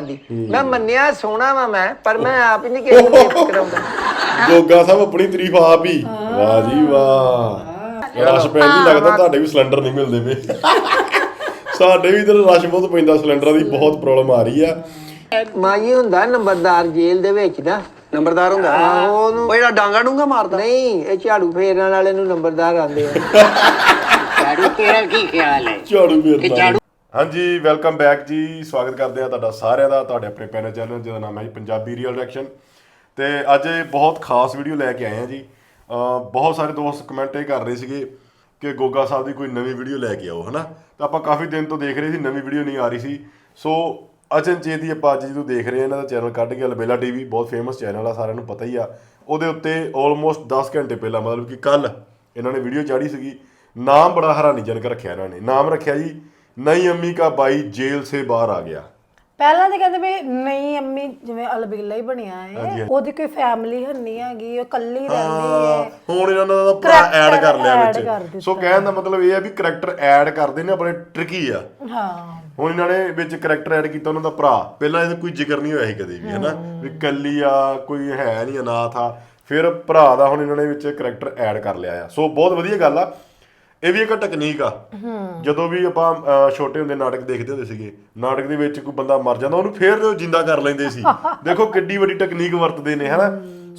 मैं मन्निया सोना वा मैं पर मैं आप ही नहीं किसी को गिफ्ट कराऊंगा। ਗੋਗਾ ਸਾਹਿਬ ਆਪਣੀ ਤਾਰੀਫ ਆਪ ਹੀ। ਵਾਹ ਜੀ ਵਾਹ। ਰਸ਼ ਪੈਣ ਦੀ ਲੱਗਦਾ ਤੁਹਾਡੇ ਵੀ ਸਿਲੰਡਰ ਨਹੀਂ ਮਿਲਦੇ ਪਏ। ਸਾਡੇ ਵੀ ਇਧਰ ਰਸ਼ ਬਹੁਤ ਪੈਂਦਾ, ਸਿਲੰਡਰਾਂ ਦੀ ਬਹੁਤ ਪ੍ਰੋਬਲਮ ਆ ਰਹੀ ਆ। ਮਾਈ ਹੁੰਦਾ ਨੰਬਰਦਾਰ ਜੇਲ੍ਹ ਦੇ ਵਿੱਚ ਨਾ ਨੰਬਰਦਾਰ ਹੁੰਦਾ ਉਹਨੂੰ ਉਹ ਜਿਹੜਾ ਡਾਂਗਾ ਡੂੰਗਾ ਮਾਰਦਾ ਨਹੀਂ, ਇਹ ਝਾੜੂ ਫੇਰਨ ਵਾਲੇ ਨੂੰ ਨੰਬਰਦਾਰ ਆਂਦੇ ਆ। ਝਾੜੂ ਤੇਰਾ ਕੀ ਖਿਆਲ ਹੈ? ਝਾੜੂ ਫੇਰਦਾ। ਹਾਂਜੀ, ਵੈਲਕਮ ਬੈਕ ਜੀ। ਸਵਾਗਤ ਕਰਦੇ ਆ ਤੁਹਾਡਾ ਸਾਰਿਆਂ ਦਾ ਤੁਹਾਡੇ ਆਪਣੇ ਪੈਨ ਚੈਨਲ ਜਿਹਦਾ ਨਾਮ ਹੈ ਜੀ ਪੰਜਾਬੀ ਰੀਅਲ ਰਿਐਕਸ਼ਨ। ਤੇ ਅੱਜ ਬਹੁਤ ਖਾਸ ਵੀਡੀਓ ਲੈ ਕੇ ਆਏ ਆ ਜੀ। ਬਹੁਤ ਸਾਰੇ ਦੋਸਤ ਕਮੈਂਟ ਇਹ ਕਰ ਰਹੇ ਸੀਗੇ ਕਿ ਗੋਗਾ ਸਾਹਿਬ ਦੀ ਕੋਈ ਨਵੀਂ ਵੀਡੀਓ ਲੈ ਕੇ ਆਓ, ਹੈ ਨਾ। ਤਾਂ ਆਪਾਂ ਕਾਫੀ ਦਿਨ ਤੋਂ ਦੇਖ ਰਹੇ ਸੀ, ਨਵੀਂ ਵੀਡੀਓ ਨਹੀਂ ਆ ਰਹੀ ਸੀ। ਸੋ ਅਚਨਚੇਤ ਹੀ ਆਪਾਂ ਅੱਜ ਜਦੋਂ ਦੇਖ ਰਹੇ ਹਾਂ, ਇਹਨਾਂ ਦਾ ਚੈਨਲ ਕੱਢ ਕੇ ਅਲਬੇਲਾ ਟੀਵੀ ਬਹੁਤ ਫੇਮਸ ਚੈਨਲ ਆ, ਸਾਰਿਆਂ ਨੂੰ ਪਤਾ ਹੀ ਆ। ਉਹਦੇ ਉੱਤੇ ਆਲਮੋਸਟ 10 ਘੰਟੇ ਪਹਿਲਾਂ, ਮਤਲਬ ਕਿ ਕੱਲ ਇਹਨਾਂ ਨੇ ਵੀਡੀਓ ਚਾੜੀ ਸੀਗੀ। ਨਾਮ ਬੜਾ ਹੈਰਾਨੀਜਨਕ ਰੱਖਿਆ ਇਹਨਾਂ ਨੇ। ਨਾਮ ਰੱਖਿਆ ਜੀ ਨਈ ਅੰਮੀ ਕਾ ਬਾਈ ਜੇਲ੍ਹ ਸੇ ਬਾਹਰ ਆ ਗਿਆ। ਪਹਿਲਾਂ ਤੇ ਕਹਿੰਦੇ ਵੀ ਨਹੀਂ ਅੰਮੀ ਜਿਵੇਂ ਅਲਬੇਲਾ ਹੀ ਬਣਿਆ ਹੈ, ਉਹਦੀ ਕੋਈ ਫੈਮਿਲੀ ਨਹੀਂ ਹੈਗੀ, ਉਹ ਇਕੱਲੀ ਰਹਿੰਦੀ ਹੈ। ਹੁਣ ਇਹਨਾਂ ਦਾ ਭਰਾ ਐਡ ਕਰ ਲਿਆ ਵਿੱਚ। ਸੋ ਕਹਿਣ ਦਾ ਮਤਲਬ ਇਹ ਆ ਵੀ ਕਰੈਕਟਰ ਐਡ ਕਰਦੇ ਨੇ, ਬੜੇ ਟ੍ਰਿਕੀ ਆ। ਹਾਂ, ਹੁਣ ਇਹਨਾਂ ਨੇ ਵਿੱਚ ਕਰੈਕਟਰ ਐਡ ਕੀਤਾ ਉਹਨਾਂ ਦਾ ਭਰਾ। ਪਹਿਲਾਂ ਇਹਦਾ ਕੋਈ ਜ਼ਿਕਰ ਨਹੀਂ ਹੋਇਆ ਸੀ ਕਦੇ ਵੀ, ਹਨਾ, ਵੀ ਇਕੱਲੀ ਆ, ਕੋਈ ਹੈ ਨਹੀਂ, ਅਨਾਥ ਆ। ਫਿਰ ਭਰਾ ਦਾ ਹੁਣ ਇਹਨਾਂ ਨੇ ਵਿੱਚ ਕਰੈਕਟਰ ਐਡ ਕਰ ਲਿਆ ਆ। ਸੋ ਬਹੁਤ ਵਧੀਆ ਗੱਲ ਆ। ਇਹ ਵੀ ਇੱਕ ਟੈਕਨੀਕ ਆ। ਜਦੋਂ ਵੀ ਆਪਾਂ ਛੋਟੇ ਹੁੰਦੇ ਨਾਟਕ ਦੇਖਦੇ ਹੁੰਦੇ ਸੀਗੇ, ਨਾਟਕ ਦੇ ਵਿੱਚ ਕੋਈ ਬੰਦਾ ਮਰ ਜਾਂਦਾ ਉਹਨੂੰ ਫੇਰ ਜਿੰਦਾ ਕਰ ਲੈਂਦੇ ਸੀ। ਦੇਖੋ ਕਿੱਡੀ ਵੱਡੀ ਟੈਕਨੀਕ ਵਰਤਦੇ ਨੇ, ਹਨਾ।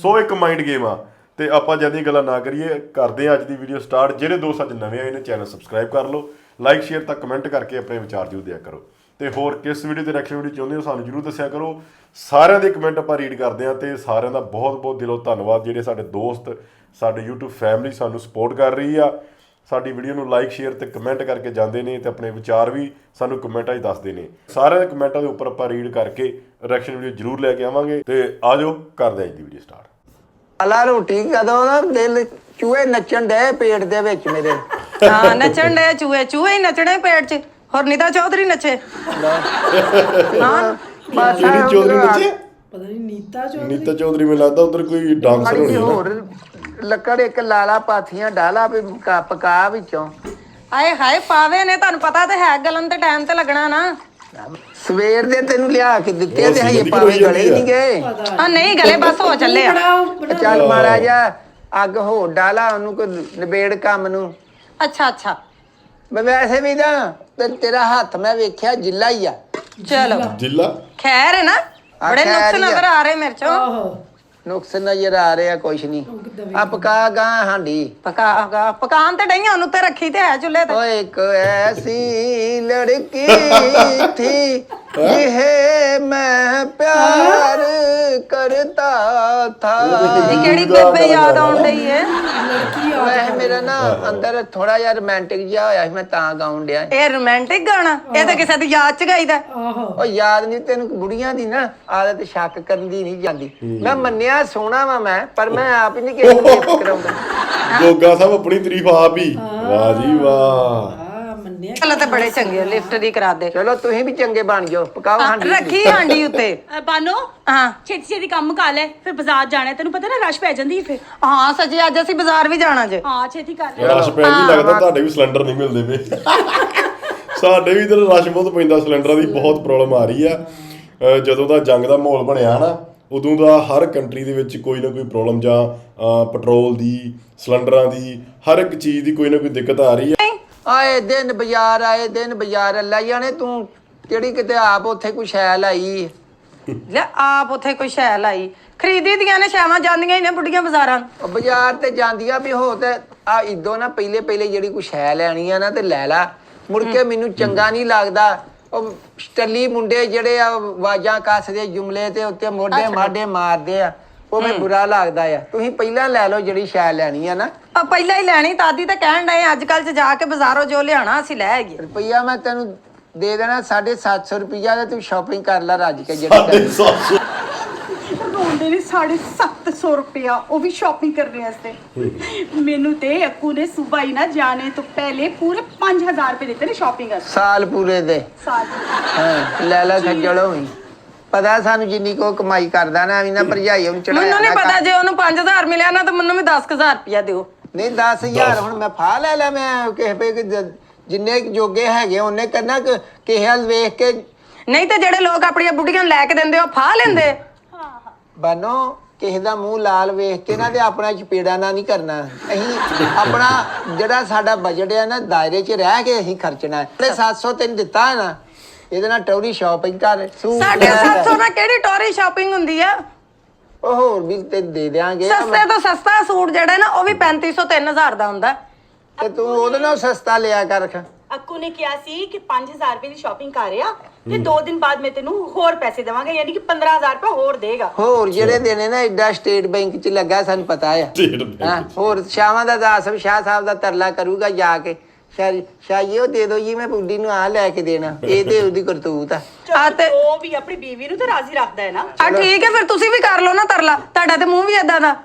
ਸੋ ਇੱਕ ਮਾਈਂਡ ਗੇਮ ਆ। ਤੇ ਆਪਾਂ ਜਿਆਦਾ ਗੱਲਾਂ ਨਾ ਕਰੀਏ, ਕਰਦੇ ਆ ਅੱਜ ਦੀ ਵੀਡੀਓ ਸਟਾਰਟ। ਜਿਹੜੇ ਦੋਸਤ ਅੱਜ ਨਵੇਂ ਆਏ ਨੇ, ਚੈਨਲ ਸਬਸਕ੍ਰਾਈਬ ਕਰ ਲਓ, ਲਾਈਕ ਸ਼ੇਅਰ ਤਾਂ ਕਮੈਂਟ ਕਰਕੇ ਆਪਣੇ ਵਿਚਾਰ ਜ਼ਰੂਰ ਦਿਆ ਕਰੋ। ਤੇ ਹੋਰ ਕਿਸ ਵੀਡੀਓ ਤੇ ਰਿਐਕਸ਼ਨ ਵੀਡੀਓ ਚਾਹੁੰਦੇ ਹੋ ਸਾਨੂੰ ਜ਼ਰੂਰ ਦੱਸਿਆ ਕਰੋ। ਸਾਰਿਆਂ ਦੇ ਕਮੈਂਟ ਆਪਾਂ ਰੀਡ ਕਰਦੇ ਆ ਤੇ ਸਾਰਿਆਂ ਦਾ ਬਹੁਤ ਬਹੁਤ ਦਿਲੋਂ ਧੰਨਵਾਦ। ਜਿਹੜੇ ਸਾਡੇ ਦੋਸਤ, ਸਾਡੇ YouTube ਫੈਮਿਲੀ ਸਾਨੂੰ ਸਪੋਰਟ ਕਰ ਰਹੀ ਆ, ਸਾਡੀ ਵੀਡੀਓ ਨੂੰ ਲਾਈਕ ਸ਼ੇਅਰ ਤੇ ਕਮੈਂਟ ਕਰਕੇ ਜਾਂਦੇ ਨੇ ਤੇ ਆਪਣੇ ਵਿਚਾਰ ਵੀ ਸਾਨੂੰ ਕਮੈਂਟਾਂ 'ਚ ਦੱਸਦੇ ਨੇ। ਸਾਰਿਆਂ ਦੇ ਕਮੈਂਟਾਂ ਦੇ ਉੱਪਰ ਆਪਾਂ ਰੀਡ ਕਰਕੇ ਰਿਐਕਸ਼ਨ ਵੀਡੀਓ ਜ਼ਰੂਰ ਲੈ ਕੇ ਆਵਾਂਗੇ। ਤੇ ਆਜੋ ਕਰਦੇ ਅੱਜ ਦੀ ਵੀਡੀਓ ਸਟਾਰਟ। ਆਲਾ ਰੋਟੀ ਕਦੋਂ ਨਾ ਦਿਲ ਚੂਹੇ ਨੱਚਣ ਡੇ ਪੇਟ ਦੇ ਵਿੱਚ ਮੇਰੇ। ਹਾਂ, ਨੱਚਣ ਡੇ ਚੂਹੇ, ਚੂਹੇ ਹੀ ਨੱਚਣੇ ਪੇਟ 'ਚ। ਹੋਰ ਨੀਤਾ ਚੌਧਰੀ ਨੱਚੇ। ਕਿਹੜੀ ਚੌਧਰੀ ਨੱਚੇ? ਪਤਾ ਨਹੀਂ ਨੀਤਾ ਚੌਧਰੀ ਮੈਨੂੰ ਲੱਗਦਾ ਉਧਰ ਕੋਈ ਡਾਂਸਰ ਹੋਣੀ ਹੋਰ ਲੱਕੜ ਇੱਕ ਲਾਲਾ ਪਾਥੀਆਂ ਡਾਲਾ ਵੀ ਪਕਾ ਵਿੱਚੋਂ। ਆਏ ਹਾਏ ਪਾਵੇ ਨੇ, ਤੁਹਾਨੂੰ ਪਤਾ ਤੇ ਹੈ ਗਲਨ ਤੇ ਟਾਈਮ ਤੇ ਲੱਗਣਾ ਨਾ। ਸਵੇਰ ਦੇ ਤੈਨੂੰ ਲਿਆ ਕੇ ਦਿੱਤੇ ਤੇ ਹਜੇ ਪਾਵੇ ਗਲੇ ਨਹੀਂ ਗਏ। ਆ ਨਹੀਂ ਗਲੇ, ਬਸ ਹੋ ਚੱਲੇ ਆ। ਚੱਲ ਮਾੜਾ ਜਾ ਅੱਗ ਹੋਰ ਡਾਲਾ, ਉਹਨੂੰ ਕੋਈ ਨਿਬੇੜ ਕੰਮ ਨੂੰ। ਅੱਛਾ ਅੱਛਾ, ਮੈਂ ਵੈਸੇ ਵੀ ਨਾ ਤੇਰਾ ਹੱਥ ਮੈਂ ਵੇਖਿਆ ਜਿੱਲਾ ਹੀ ਆ। ਚਲੋ ਜ਼ਿਲ੍ਹਾ ਖੈਰ ਹੈ ਨਾ। ਬੜੇ ਨੁਕਸ ਨਜ਼ਰ ਆ ਰਹੇ ਮੇਰੇ ਚੋਂ। ਨੁਕਸ ਨਜ਼ਰ ਆ ਰਿਹਾ ਕੁਛ ਨਹੀਂ। ਆ ਪਕਾ ਗਾ ਹਾਂਡੀ ਪਕਾਨ ਤੇ ਡਈਆਂ, ਉਹਨੂੰ ਤੇ ਰੱਖੀ ਤੇ ਹੈ ਚੁੱਲ੍ਹੇ ਤੇ। ਓਏ ਇੱਕ ਐਸੀ ਲੜਕੀ ਥੀ ਜਿहे ਮੈਂ ਪਿਆਰ ਕਰਤਾ ਥਾ। ਇਹ ਕਿਹੜੀ ਬੇਬੇ ਯਾਦ ਆਉਣ ਡਈ ਏ? ਵੈਸੇ ਮੇਰਾ ਨਾ ਅੰਦਰ ਥੋੜਾ ਜਿਹਾ ਰੋਮਾਂਟਿਕ ਜਿਹਾ ਹੋਇਆ ਸੀ, ਮੈਂ ਤਾਂ ਗਾਉਣ ਡਿਆ। ਇਹ ਰੋਮਾਂਟਿਕ ਗਾਣਾ? ਇਹ ਤਾਂ ਕਿਸੇ ਦੀ ਯਾਦ ਚ ਗਾਈਦਾ। ਉਹ ਯਾਦ ਨਹੀਂ ਤੈਨੂੰ, ਬੁੜੀਆਂ ਦੀ ਨਾ ਆਦਤ ਸ਼ੱਕ ਕਰਨ ਦੀ ਨਹੀਂ ਜਾਂਦੀ। ਮੈਂ ਮੰਨਿਆ ਸੋਹਣਾ ਵਾ ਮੈਂ, ਪਰ ਮੈਂ ਆਪ ਹੀ ਨਹੀਂ ਕਿਸੇ ਨੂੰ गिफ्ट ਕਰਾਉਂਦਾ। ਗੋਗਾ ਸਾਹਿਬ ਆਪਣੀ ਤਾਰੀਫ ਆਪ ਹੀ। ਵਾਹ ਜੀ ਵਾਹ। ਚਲੋ ਤੇ ਬੜੇ ਚੰਗੇ, ਲਿਫਟ ਦੀ ਕਰਾ ਦੇ। ਚਲੋ ਤੁਸੀਂ ਵੀ ਚੰਗੇ ਬਣ ਜਾਓ, ਪਕਾਓ ਹਾਂਡੀ। ਰੱਖੀ ਹਾਂਡੀ ਉੱਤੇ। ਬਾਨੋ ਹਾਂ, ਛੇਤੀ ਛੇਤੀ ਕੰਮ ਕਰ ਲੈ, ਫਿਰ ਬਾਜ਼ਾਰ ਜਾਣਾ। ਤੈਨੂੰ ਪਤਾ ਨਾ ਰਸ਼ ਪੈ ਜਾਂਦੀ ਫਿਰ। ਹਾਂ ਸੱਚੀ, ਅੱਜ ਅਸੀਂ ਬਾਜ਼ਾਰ ਵੀ ਜਾਣਾ ਜੇ। ਹਾਂ ਛੇਤੀ ਕਰ ਲੈ। ਰਸ਼ ਪੈਣ ਦੀ ਲੱਗਦਾ ਤੁਹਾਡੇ ਵੀ ਸਿਲੰਡਰ ਨਹੀਂ ਮਿਲਦੇ ਪਏ। ਸਾਡੇ ਵੀ ਇਧਰ ਰਸ਼ ਬਹੁਤ ਪੈਂਦਾ, ਸਿਲੰਡਰਾਂ ਦੀ ਬਹੁਤ ਪ੍ਰੋਬਲਮ ਆ ਰਹੀ ਆ। ਜਦੋਂ ਦਾ ਜੰਗ ਦਾ ਮਾਹੌਲ ਬਣਿਆ ਨਾ, ਉਦੋਂ ਦਾ ਹਰ ਕੰਟਰੀ ਦੇ ਵਿੱਚ ਕੋਈ ਨਾ ਕੋਈ ਪ੍ਰੋਬਲਮ, ਜਾਂ ਪੈਟਰੋਲ ਦੀ, ਸਿਲੰਡਰਾਂ ਦੀ, ਹਰ ਇੱਕ ਚੀਜ਼ ਦੀ ਕੋਈ ਨਾ ਕੋਈ ਦਿੱਕਤ ਆ ਰਹੀ ਹੈ। ਆਏ ਦਿਨ ਬਾਜ਼ਾਰ, ਆਏ ਦਿਨ ਬਾਜ਼ਾਰ। ਅੱਲਾ ਜਾਣੇ ਤੂੰ ਕਿਹੜੀ ਕਿਤੇ ਆਪ ਉੱਥੇ ਕੋਈ ਸ਼ੈ ਲਾਈ। ਲੈ ਆਪ ਉੱਥੇ ਕੋਈ ਸ਼ੈ ਲਾਈ, ਖਰੀਦੀ ਦੀਆਂ ਨੇ ਸ਼ੈਵਾਂ ਜਾਂਦੀਆਂ ਹੀ ਨੇ ਬੁੱਢੀਆਂ ਬਾਜ਼ਾਰਾਂ। ਉਹ ਬਾਜ਼ਾਰ ਤੇ ਜਾਂਦੀਆਂ ਵੀ ਹੋ ਤੇ ਆ ਇਦੋਂ ਨਾ ਪਹਿਲੇ ਜਿਹੜੀ ਕੋਈ ਸ਼ੈ ਲੈਣੀ ਆ ਨਾ ਤੇ ਲੈ ਲਾ। ਮੁੜ ਕੇ ਮੈਨੂੰ ਚੰਗਾ ਨਹੀਂ ਲੱਗਦਾ। ਉਹ ਸਟੱਲੀ ਮੁੰਡੇ ਜਿਹੜੇ ਆ ਆਵਾਜ਼ਾਂ ਕੱਸਦੇ ਜੁਮਲੇ ਤੇ ਉੱਤੇ ਮੋਢੇ ਮਾਢੇ ਮਾਰਦੇ ਆ, ਉਹ ਮੈਨੂੰ ਬੁਰਾ ਲੱਗਦਾ ਆ। ਤੁਸੀਂ ਪਹਿਲਾਂ ਲੈ ਲਓ ਜਿਹੜੀ ਸ਼ੈ ਲੈਣੀ ਆ ਨਾ। ਆ ਪਹਿਲਾਂ ਹੀ ਲੈਣੀ, ਦਾਦੀ ਤਾਂ ਕਹਿਣ ਡਏ ਅੱਜ ਕੱਲ ਚ ਜਾ ਕੇ ਬਾਜ਼ਾਰੋਂ ਜੋ ਲਿਆਣਾ ਅਸੀਂ ਲੈ ਆਈਏ। ਰੁਪਈਆ ਮੈਂ ਤੈਨੂੰ ਦੇ ਦੇਣਾ 750 ਰੁਪਈਆ ਤੇ ਤੂੰ ਸ਼ਾਪਿੰਗ ਕਰ ਲੈ ਰੱਜ ਕੇ ਜਿਹੜੀ। ਰੋਂਦੇ ਨੇ 750 ਰੁਪਇਆ, ਉਹ ਵੀ ਸ਼ਾਪਿੰਗ ਕਰਨੇ ਵਾਸਤੇ। ਮੈਨੂੰ ਤੇ ਅੱਕੂ ਨੇ ਸੁਬਾ ਹੀ ਨਾ ਜਾਣੇ ਤੋਂ ਪਹਿਲੇ ਪੂਰੇ 5000 ਰੁਪਏ ਦਿੱਤੇ ਨੇ ਸ਼ਾਪਿੰਗ ਵਾਸਤੇ। ਸਾਲ ਪੂਰੇ ਦੇ। ਸਾਲ ਹਾਂ ਲੈ ਲੈ ਖੱਜਲ ਹੋਈ। ਪਤਾ ਸਾਨੂੰ ਜਿੰਨੀ ਕੋ ਕਮਾਈ ਕਰਦਾ ਨਾ, ਵੀ ਨਾ ਭਰਜਾਈ ਉਹਨੂੰ ਚੜਾਇਆ। ਮੈਨੂੰ ਨਹੀਂ ਪਤਾ, ਜੇ ਉਹਨੂੰ 5000 ਮਿਲਿਆ ਨਾ ਤਾਂ ਮੈਨੂੰ ਵੀ 10000 ਰੁਪਇਆ ਦਿਓ। ਨਹੀਂ 10000 ਹੁਣ ਮੈਂ ਫਾ ਲੈ ਲੈ। ਮੈਂ ਕਿਸੇ ਪੇ ਜਿੰਨੇ ਜੋਗੇ ਹੈਗੇ ਉਹਨੇ ਕਰਨਾ। ਕਿਸੇ ਵੱਲ ਵੇਖ ਕੇ ਨਹੀਂ ਤੇ ਜਿਹੜੇ ਲੋਕ ਆਪਣੀਆਂ ਬੁੱਢੀਆਂ ਨੂੰ ਲੈ ਕੇ ਦਿੰਦੇ ਉਹ ਫਾਹ ਲੈਂਦੇ। ਬਾਨੋ ਕਿਸੇ ਦਾ ਮੂੰਹ ਲਾਲ ਵੇਖ ਕੇ ਨਾ ਤੇ ਆਪਣਾ ਚਪੇੜਾ ਨਾ ਨਹੀਂ ਕਰਨਾ। ਅਸੀਂ ਆਪਣਾ ਜਿਹੜਾ ਸਾਡਾ ਬਜਟ ਹੈ ਨਾ ਦਾਇਰੇ 'ਚ ਰਹਿ ਕੇ ਅਸੀਂ ਖਰਚਣਾ ਹੈ। ਤੇ 700 ਤੈਨੂੰ ਦਿੱਤਾ ਹੈ ਨਾ, ਇਹਦੇ ਨਾਲ ਟੌਰੀ ਸ਼ਾਪਿੰਗ ਕਰ, ਸੂਟ ਸਾਡੇ ਲੈ ਲੈ। 700 ਨਾਲ ਕਿਹੜੀ ਟੋਰੀ ਸ਼ਾਪਿੰਗ ਹੁੰਦੀ ਆ? ਉਹ ਹੋਰ ਵੀ ਤੇ ਦੇ ਦਿਆਂਗੇ। ਸਸਤੇ ਤੋਂ ਸਸਤਾ ਸੂਟ ਜਿਹੜਾ ਨਾ ਉਹ ਵੀ 3500 3000 ਦਾ ਹੁੰਦਾ। ਤੇ ਤੂੰ ਉਹਦੇ ਨਾਲ ਸਸਤਾ ਲਿਆ ਕਰ। ਅੱਕੂ ਨੇ ਕਿਹਾ ਸੀ ਕਿ 5000 ਰੁਪਏ ਦੀ ਸ਼ਾਪਿੰਗ ਕਰ ਰਿਹਾ ਤੇ 2 ਦਿਨ ਬਾਅਦ ਮੈਂ ਤੈਨੂੰ ਹੋਰ ਪੈਸੇ ਦੇਵਾਂਗਾ, ਯਾਨੀ ਕਿ 15000 ਰੁਪਏ ਹੋਰ ਦੇਗਾ। ਹੋਰ ਜਿਹੜੇ ਦੇਣੇ ਨਾ ਐਡਾ ਸਟੇਟ ਬੈਂਕ 'ਚ ਲੱਗਾ ਸਾਨੂੰ ਪਤਾ ਆ। ਹਾਂ ਹੋਰ ਸ਼ਾਮਾਂ ਦਾ ਦਾਸ ਸ਼ਾਹ ਸਾਹਿਬ ਦਾ ਤਰਲਾ ਕਰੂਗਾ ਜਾ ਕੇ, ਸ਼ਾਇਓ ਦੇ ਦੋ ਜੀ, ਮੈਂ ਬੁੱਢੀ ਨੂੰ ਆ ਲੈ ਕੇ ਦੇਣਾ। ਇਹ ਤੇ ਉਹਦੀ ਕਰਤੂਤ ਆ। ਤੇ ਉਹ ਵੀ ਆਪਣੀ ਬੀਵੀ ਨੂੰ ਤਾਂ ਰਾਜ਼ੀ ਰੱਖਦਾ ਹੈ ਨਾ। ਠੀਕ ਹੈ, ਫਿਰ ਤੁਸੀਂ ਵੀ ਕਰ ਲਓ ਨਾ ਤਰਲਾ, ਤੁਹਾਡਾ ਤੇ ਮੂੰਹ ਵੀ ਏਦਾਂ ਦਾ।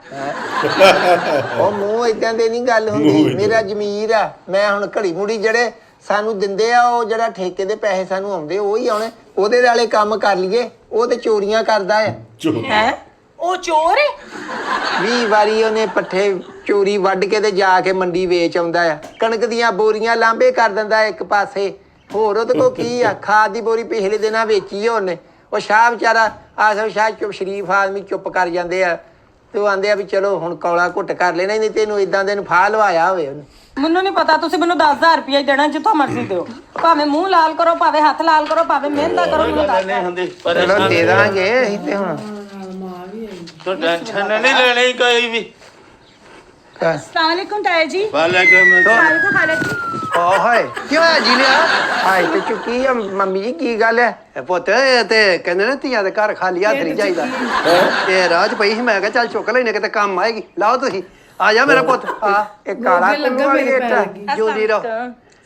ਉਹ ਮੂੰਹ ਏਦਾਂ ਦੇ ਨਹੀਂ ਗੱਲ ਹੁੰਦੀ, ਮੇਰਾ ਜ਼ਮੀਰ ਆ। ਮੈਂ ਹੁਣ ਘੜੀ ਮੁੜੀ ਜਿਹੜੇ ਸਾਨੂੰ ਦਿੰਦੇ ਆ, ਉਹ ਜਿਹੜਾ ਠੇਕੇ ਦੇ ਪੈਸੇ ਸਾਨੂੰ ਆਉਂਦੇ ਉਹ ਹੀ ਆਉਣੇ, ਉਹਦੇ ਵਾਲੇ ਕੰਮ ਕਰ ਲਈਏ। ਉਹ ਤੇ ਚੋਰੀਆਂ ਕਰਦਾ ਆ। ਹੈ ਉਹ ਚੋਰ ਹੈ। 20 ਵਾਰੀ ਉਹਨੇ ਪੱਠੇ ਚੋਰੀ ਵੱਢ ਕੇ ਤੇ ਜਾ ਕੇ ਮੰਡੀ ਵੇਚ ਆਉਂਦਾ ਆ। ਕਣਕ ਦੀਆਂ ਬੋਰੀਆਂ ਲਾਂਬੇ ਕਰ ਦਿੰਦਾ ਇੱਕ ਪਾਸੇ। ਹੋਰ ਉਹਦੇ ਕੋਲ ਕੀ ਆ? ਖਾਦ ਦੀ ਬੋਰੀ ਪਿਛਲੇ ਦਿਨਾਂ ਵੇਚੀ ਆ ਉਹਨੇ। ਉਹ ਸ਼ਾਹ ਵਿਚਾਰਾ ਆਸਫ ਸ਼ਾਹ ਚੁੱਪ ਸ਼ਰੀਫ ਆਦਮੀ ਚੁੱਪ ਕਰ ਜਾਂਦੇ ਆ ਤੇ ਉਹ ਆਂਦੇ ਆ ਵੀ ਚਲੋ ਹੁਣ ਕੌਲਾ ਘੁੱਟ ਕਰ ਲੈਣਾ, ਨਹੀਂ ਤੈਨੂੰ ਇਦਾਂ ਦੇ ਨੂੰ ਫਾਹ ਲਵਾਇਆ ਹੋਵੇ ਉਹਨੇ। ਮੈਨੂੰ ਨਹੀਂ ਪਤਾ, ਤੁਸੀਂ ਮੈਨੂੰ 10000 ਰੁਪਏ ਦੇਣਾ ਜਿੱਥੋਂ ਮਰਜ਼ੀ ਦਿਓ, ਭਾਵੇਂ ਮੂੰਹ ਲਾਲ ਕਰੋ, ਭਾਵੇਂ ਹੱਥ ਲਾਲ ਕਰੋ, ਭਾਵੇਂ ਮਿਹਨਤ ਕਰੋ। ਮੈਨੂੰ ਦੱਸ ਚਲੋ ਦੇ ਦਾਂਗੇ ਅਸੀਂ ਤੇ ਹੁਣ। तो टेंशन नहीं लेनी कोई भी। अस्सलाम वालेकुम ताया जी। वालेकुम वालेकुम खाला जी। ਓਏ ਕੀ ਹੋਇਆ ਜੀ ਲਿਆ? ਹਾਏ ਤੇ ਚੁੱਕੀ ਆ ਮੰਮੀ ਜੀ, ਕੀ ਗੱਲ ਹੈ? ਇਹ ਪੁੱਤ ਇਹ ਤੇ ਕਹਿੰਦੇ ਨੇ ਧੀਆਂ ਦੇ ਘਰ ਖਾਲੀ ਹੱਥ ਨਹੀਂ ਜਾਈਦਾ। ਇਹ ਰਾਜ ਪਈ ਸੀ, ਮੈਂ ਕਿਹਾ ਚੱਲ ਚੁੱਕ ਲੈਨੇ ਕਿਤੇ ਕੰਮ ਆਏਗੀ। ਲਾਓ ਤੁਸੀਂ, ਆ ਜਾ ਮੇਰਾ ਪੁੱਤ ਆ। ਇਹ ਕਾਲਾ ਕੁੱਲੂ ਵਾਲੀ ਇੱਟ। ਜੂਦੀ ਰਹੋ।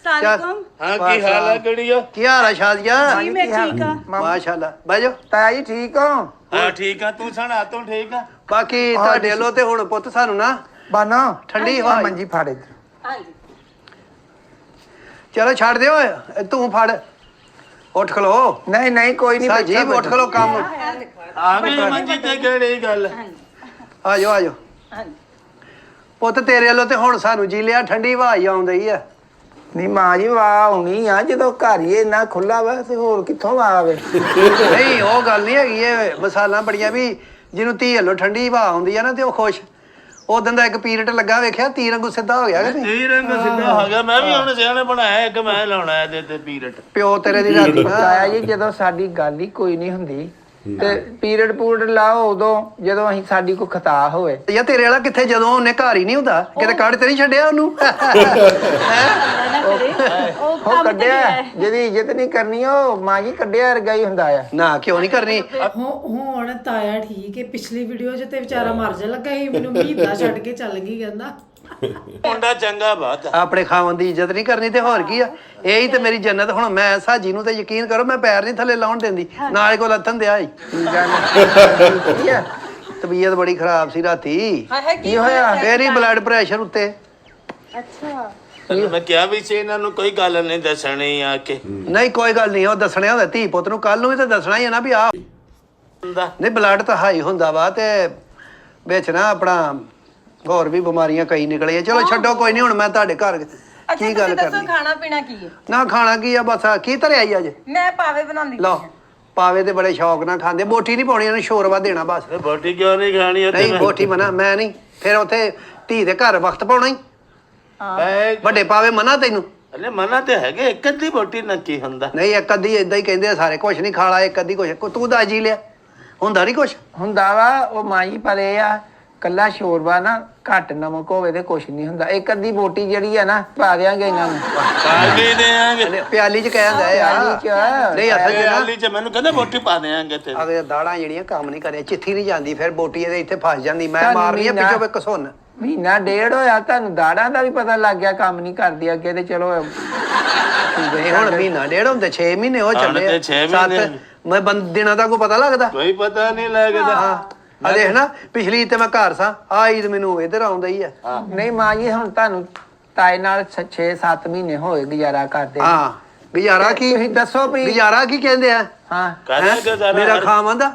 अस्सलाम वालेकुम। हाँ की हाल है गड़िया? ਕੀ ਹਾਲ ਆ ਸ਼ਾਦੀਆ? जी मैं ठीक हूँ। ਮਾਸ਼ਾਅੱਲਾ ਬਹਿ ਜਾਓ। ਤਾਇਆ ਜੀ ਠੀਕ ਹੋ? हाँ ठीक है, तू सुना तू ठीक है? ਬਾਕੀ ਤੁਹਾਡੇ ਵੱਲੋਂ ਤੇ ਹੁਣ ਪੁੱਤ ਸਾਨੂੰ ਨਾ ਬਾਨੋ ਠੰਡੀ ਹਵਾ ਮੰਜੀ ਫਾੜ ਇੱਧਰ। हाँ जी। ਚਲੋ ਛੱਡ ਦਿਓ, ਤੂੰ ਫੜ। ਉੱਠ ਖਲੋ ਨਹੀਂ ਨਹੀਂ ਕੋਈ ਨਹੀਂ ਸਾਜੀ, ਉੱਠ ਖਲੋ ਕੰਮ। आगे मंजी ते गड़ी गल। ਆ ਜਾਓ ਆ ਜਾਓ। ਪੁੱਤ ਤੇਰੇ ਵੱਲੋਂ ਤੇ ਹੁਣ ਸਾਨੂੰ ਜੀ ਲਿਆ ਠੰਡੀ ਹਵਾ ਹੀ ਆਉਂਦੀ ਆ। ਨਹੀਂ ਮਾਂ ਜੀ ਵਾਹ ਹੋਣੀ ਆ, ਜਦੋਂ ਘਰ ਹੀ ਇੰਨਾ ਖੁੱਲਾ ਵਾ ਤੇ ਹੋਰ ਕਿੱਥੋਂ ਵਾਹ ਆਵੇ? ਨਹੀਂ ਉਹ ਗੱਲ ਨਹੀਂ ਹੈਗੀ, ਇਹ ਮਸਾਲਾ ਬੜੀਆਂ ਵੀ ਜਿਹਨੂੰ ਧੀ ਵੱਲੋਂ ਠੰਡੀ ਹਵਾ ਆਉਂਦੀ ਆ ਨਾ ਤੇ ਉਹ ਖੁਸ਼। ਉਦੋਂ ਦਾ ਇੱਕ ਪੀਰੀਅਡ ਲੱਗਾ ਵੇਖਿਆ, ਤੀਰ ਵਾਂਗੂ ਸਿੱਧਾ ਹੋ ਗਿਆ ਕਿ ਨਹੀਂ? ती रंग सीधा हो गया। मैं भी हुन सियाने बनाया एक मैं लाउना है ते पीरियड। ਪਿਓ ਤੇਰੇ ਦੀ ਰਾਤੀ ਤਾਇਆ ਜੀ ਜਦੋਂ ਸਾਡੀ ਗੱਲ ਹੀ ਕੋਈ ਨਹੀਂ ਹੁੰਦੀ ਤੇ ਪੀਰੀਅਡ ਪੂਰਡ ਲਾਓ ਉਦੋਂ ਜਦੋਂ ਅਸੀਂ ਸਾਡੀ ਕੋਈ ਖਤਾ ਹੋਵੇ। ਯਾ ਤੇਰੇ ਵਾਲਾ ਕਿੱਥੇ, ਜਦੋਂ ਉਹਨੇ ਘਰ ਹੀ ਨਹੀਂ ਹੁੰਦਾ ਕਿਤੇ ਕੱਢ ਤੇ ਨਹੀਂ ਛੱਡਿਆ ਉਹਨੂੰ? ਉਹ ਕੱਢਿਆ ਜਿਹਦੀ ਇੱਜ਼ਤ ਨਹੀਂ ਕਰਨੀ ਉਹ ਮਾਂ ਜੀ ਕੱਢਿਆ ਵਰਗਾ ਹੀ ਹੁੰਦਾ ਆ। ਨਾ ਕਿਉਂ ਨਹੀਂ ਕਰਨੀ? ਹੁਣ ਤਾਇਆ ਠੀਕ ਹੈ। ਪਿਛਲੀ ਵੀਡੀਓ 'ਚ ਤੇ ਵਿਚਾਰਾ ਮਰ ਜਾ ਲੱਗਾ ਸੀ, ਮੈਨੂੰ ਮਹੀਨਾ ਛੱਡ ਕੇ ਚੱਲ ਗਈ ਕਹਿੰਦਾ। मुंडा चंगा बात है। ਆਪਣੇ ਖਾਵਨ ਦੀ ਇੱਜ਼ਤ ਨਹੀਂ ਕਰਨੀ ਤੇ ਹੋਰ ਕੀ ਆ? ਇਹੀ ਤੇ ਮੇਰੀ ਜੰਨਤ। ਹੁਣ ਮੈਂ ਸਾਜੀ ਨੂੰ ਤੇ ਯਕੀਨ ਕਰੋ ਮੈਂ ਪੈਰ ਨਹੀਂ ਥੱਲੇ ਲਾਉਣ ਦਿੰਦੀ, ਨਾਲੇ ਕੋਲ ਲੱਥਣ ਦਿਆ ਸੀ। ਕੀ ਆ? ਤਬੀਅਤ ਬੜੀ ਖਰਾਬ ਸੀ ਰਾਤੀ। ਕੀ ਹੋਇਆ? ਫੇਰ ਹੀ ਬਲੱਡ ਪ੍ਰੈਸ਼ਰ ਉੱਤੇ। मैं क्या भी से इन्हां नु कोई गल नहीं दसणी आके। ਨਹੀਂ ਕੋਈ ਗੱਲ ਨਹੀਂ, ਉਹ ਦੱਸਣਿਆ ਹੁੰਦਾ ਧੀ ਪੁੱਤ ਨੂੰ, ਕੱਲ ਨੂੰ ਵੀ ਤਾਂ ਦੱਸਣਾ ਹੀ ਹੈ ਨਾ ਵੀ ਆ। ਨਹੀਂ ਬਲੱਡ ਤਾਂ ਹਾਈ ਹੁੰਦਾ ਵਾ ਤੇ ਵਿੱਚ ਨਾ ਆਪਣਾ ਹੋਰ ਵੀ ਬਿਮਾਰੀਆਂ ਕਈ ਨਿਕਲੀਆਂ। ਚਲੋ ਛੱਡੋ, ਕੋਈ ਨਹੀਂ। ਹੁਣ ਮੈਂ ਤੁਹਾਡੇ ਘਰ ਕੀ ਗੱਲ ਕਰਨੀ? ਖਾਣਾ ਪੀਣਾ ਕੀ ਹੈ? ਨਾ ਖਾਣਾ ਕੀ ਆ, ਬਸ ਆ ਕੀ ਧਰਿਆ ਹੀ ਅੱਜ? ਮੈਂ ਪਾਵੇ ਬਣਾਉਂਦੀ। ਲਓ ਪਾਵੇ ਤੇ ਬੜੇ ਸ਼ੌਕ ਨਾਲ ਖਾਂਦੇ। ਬੋਟੀ ਨਹੀਂ ਪਾਉਣੀ, ਇਹਨੂੰ ਸ਼ੋਰਵਾ ਦੇਣਾ ਬਸ। बोटी क्यों नहीं खानी है? ਨਹੀਂ ਬੋਟੀ ਮਨਾ, ਮੈਂ ਨਹੀਂ। ਫਿਰ ਉੱਥੇ ਧੀ ਦੇ ਘਰ ਵਕਤ ਪਾਉਣਾ ਹੀ। ਵੱਡੇ ਪਾਵੇ ਮਨਾ ਤੈਨੂੰ? अरे मना ते हैगे, एक अद्धी बोटी ना की हुंदा। ਨਹੀਂ ਇੱਕ ਅੱਧੀ ਏਦਾਂ ਹੀ ਕਹਿੰਦੇ ਆ ਸਾਰੇ, ਕੁਛ ਨਹੀਂ ਖਾਲਾ ਇੱਕ ਅੱਧੀ ਕੁਛ। ਤੂੰ ਦਾ ਜੀ ਲਿਆ ਹੁੰਦਾ ਨਹੀਂ ਕੁਛ ਹੁੰਦਾ ਵਾ ਉਹ ਮਾਂ ਜੀ, ਪਰ ਇਹ ਆ ਕੱਲਾ ਸ਼ੋਰਬਾ ਨਾ ਘੱਟ ਨਮਕ ਹੋਵੇ ਤੇ ਕੁਛ ਨਹੀਂ ਹੁੰਦਾ। ਇੱਕ ਅੱਧੀ ਬੋਟੀ ਜਿਹੜੀ ਆ ਨਾ ਪਾ ਦਿਆਂਗੇ ਇਹਨਾਂ ਨੂੰ। पानी देंगे ਪਿਆਲੀ ਚ ਕਹਿੰਦਾ ਪਿਆਲੀ ਚ। ਨਹੀਂ ਅਸਲ ਚ ਨਾ पियाली च मैनू कहंदे बोटी पा देंगे ते। ਅਗੇ ਦਾੜਾਂ ਜਿਹੜੀਆਂ ਕੰਮ ਨਹੀਂ ਕਰਿਆ, ਚਿੱਥੀ ਨਹੀਂ ਜਾਂਦੀ, ਫਿਰ ਬੋਟੀ ਇਹਦੇ ਇੱਥੇ ਫਸ ਜਾਂਦੀ। ਮੈਂ ਤੁਹਾਨੂੰ ਮਾਰਨੀ ਆ ਮਹੀਨਾ- ਪਿੱਛੋਂ ਇੱਕ ਸੁਣ। ਮਹੀਨਾ ਡੇਢ ਹੋਇਆ ਤੁਹਾਨੂੰ ਦਾੜਾਂ ਦਾ ਵੀ ਪਤਾ ਲੱਗ ਗਿਆ ਕੰਮ ਨਹੀਂ ਕਰਦੀ ਅੱਗੇ ਤੇ ਚਲੋ। ਇਹ ਹੁਣ ਮਹੀਨਾ ਡੇਢ ਹੁੰਦੇ 6 ਮਹੀਨੇ ਹੋ ਚੱਲੇ ਤੇ 6 ਮਹੀਨੇ। ਮੈਂ ਦਿਨਾਂ ਦਾ ਕੋਈ ਪਤਾ ਲੱਗਦਾ? कोई पता नहीं लगदा। ਆ ਦੇਖ ਨਾ, ਪਿਛਲੀ ਤੇ ਮੈਂ ਘਰ ਸਾਂ, ਆ ਈਦ ਮੈਨੂੰ ਇੱਧਰ ਆਉਂਦਾ ਹੀ ਆ। ਨਹੀਂ ਮਾਂ ਜੀ ਹੁਣ ਤੁਹਾਨੂੰ ਤਾਏ ਨਾਲ 6-7 ਮਹੀਨੇ ਹੋਏ ਗੁਜ਼ਾਰਾ ਕਰਦੇ। ਹਾਂ ਗੁਜ਼ਾਰਾ ਕੀ? ਤੁਸੀਂ ਦੱਸੋ ਵੀ। ਗੁਜ਼ਾਰਾ ਕੀ ਕਹਿੰਦੇ ਆ? ਹਾਂ कहना ਹੈਂ? के जरा ਮੇਰਾ ਖਾਵਾਂ ਦਾ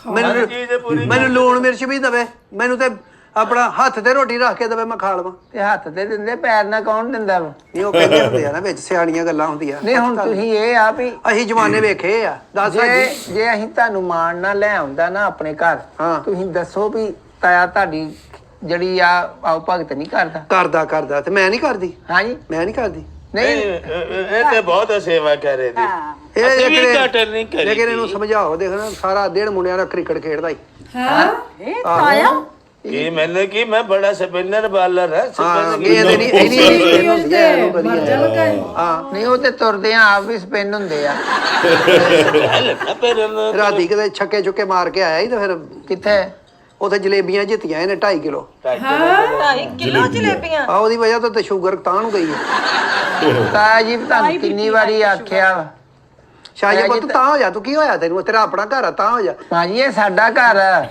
हर चीज पूरी ਮੈਨੂੰ ਲੂਣ ਮਿਰਚ ਵੀ ਦਵੇ, ਮੈਨੂੰ ਤੇ ਆਪਣਾ ਹੱਥ ਤੇ ਰੋਟੀ ਰੱਖ ਕੇ ਦਵੇ ਮੈਂ ਖਾ ਲਵਾਂ। ਤੇ ਹੱਥ ਤੇ ਦਿੰਦੇ, ਪੈਰ ਨਾਲ ਕੌਣ ਦਿੰਦਾ ਵਾ? ਨਹੀਂ ਉਹ ਕਹਿੰਦੇ ਹੁੰਦੇ ਆ ਨਾ ਵਿੱਚ ਸਿਆਣੀਆਂ ਗੱਲਾਂ ਹੁੰਦੀਆਂ। ਨਹੀਂ ਹੁਣ ਤੁਸੀਂ ਇਹ ਆ ਵੀ ਅਸੀਂ ਜਮਾਨੇ ਵੇਖੇ ਆ। ਦੱਸ ਜੇ ਸਾਡੀ ਜੇ ਅਸੀਂ ਤੁਹਾਨੂੰ ਮਾਣ ਨਾਲ ਲੈ ਆਉਂਦਾ ਨਾ ਆਪਣੇ ਘਰ, ਹਾਂ। ਤੁਸੀਂ ਦੱਸੋ ਵੀ ਤਾਇਆ ਤੁਹਾਡੀ ਜਿਹੜੀ ਆ ਆਓ ਭਗਤ ਨਹੀਂ ਕਰਦਾ। ਕਰਦਾ ਤੇ ਮੈਂ ਨਹੀਂ ਕਰਦੀ। ਹਾਂਜੀ ਮੈਂ ਨਹੀਂ ਕਰਦੀ। ਨਹੀਂ ਇਹ ਤੇ ਬਹੁਤ ਸੇਵਾ ਕਰ ਰਹੇ ਦੀ ਇਹ ਅਸੀਂ ਵੀ ਜਿਹੜੇ- ਘੱਟ ਨਹੀਂ ਕਰੀ ਲੇਕਿਨ ਇਹਨੂੰ ਸਮਝਾਓ, ਦੇਖਣਾ ਸਾਰਾ ਦਿਨ ਮੁੰਡਿਆਂ ਦਾ ਕ੍ਰਿਕਟ ਖੇਡਦਾ ਹੀ। ਇਹ ਤਾਇਆ ਕੀ ਮੈਨੇ ਕੀ ਮੈਂ ਬੜਾ ਸਪਿਨਰ ਬਾਲਰ ਹੈ ਹਾਂ ਸਪਿਨਰ ਗੇਂਦ ਨਹੀਂ ਇਹਨੀ ਹੁੰਦੀ ਹੈ ਇਹਨੂੰ ਕਦੀ ਹਾਂ ਨਹੀਂ ਉਹ ਤੇ ਤੁਰਦੇ ਆ ਆਪ ਵੀ ਸਪਿਨ ਹੁੰਦੇ ਆ। ਰਾਤੀ ਕਿਤੇ ਛੱਕੇ ਚੁੱਕੇ ਮਾਰ ਕੇ ਆਇਆ ਹੀ ਤੇ ਫਿਰ ਕਿੱਥੇ? ਉਥੇ ਜਲੇਬੀਆਂ ਜਿੱਤੀਆਂ ਇਹਨੇ 2.5 ਕਿਲੋ। 2.5 ਕਿਲੋ ਜਲੇਬੀਆਂ। ਆ ਉਹਦੀ ਵਜ੍ਹਾ ਤੋਂ ਤੇ ਸ਼ੂਗਰ ਤਾਂ ਨੂੰ ਗਈ ਹੈ। ਤਾਇਆ ਜੀ ਤੁਹਾਨੂੰ ਕਿੰਨੀ ਵਾਰੀ ਆਖਿਆ ਵਾ? ਸ਼ਾਇਦ ਪੁੱਤ ਤਾਂ ਹੋ ਜਾ, ਤੂੰ ਕੀ ਹੋਇਆ ਤੈਨੂੰ? ਤੇਰਾ ਆਪਣਾ ਘਰ ਆ ਤਾਂ ਹੋ ਜਾ। ਭਾਜੀ ਇਹ ਸਾਡਾ ਘਰ ਆ,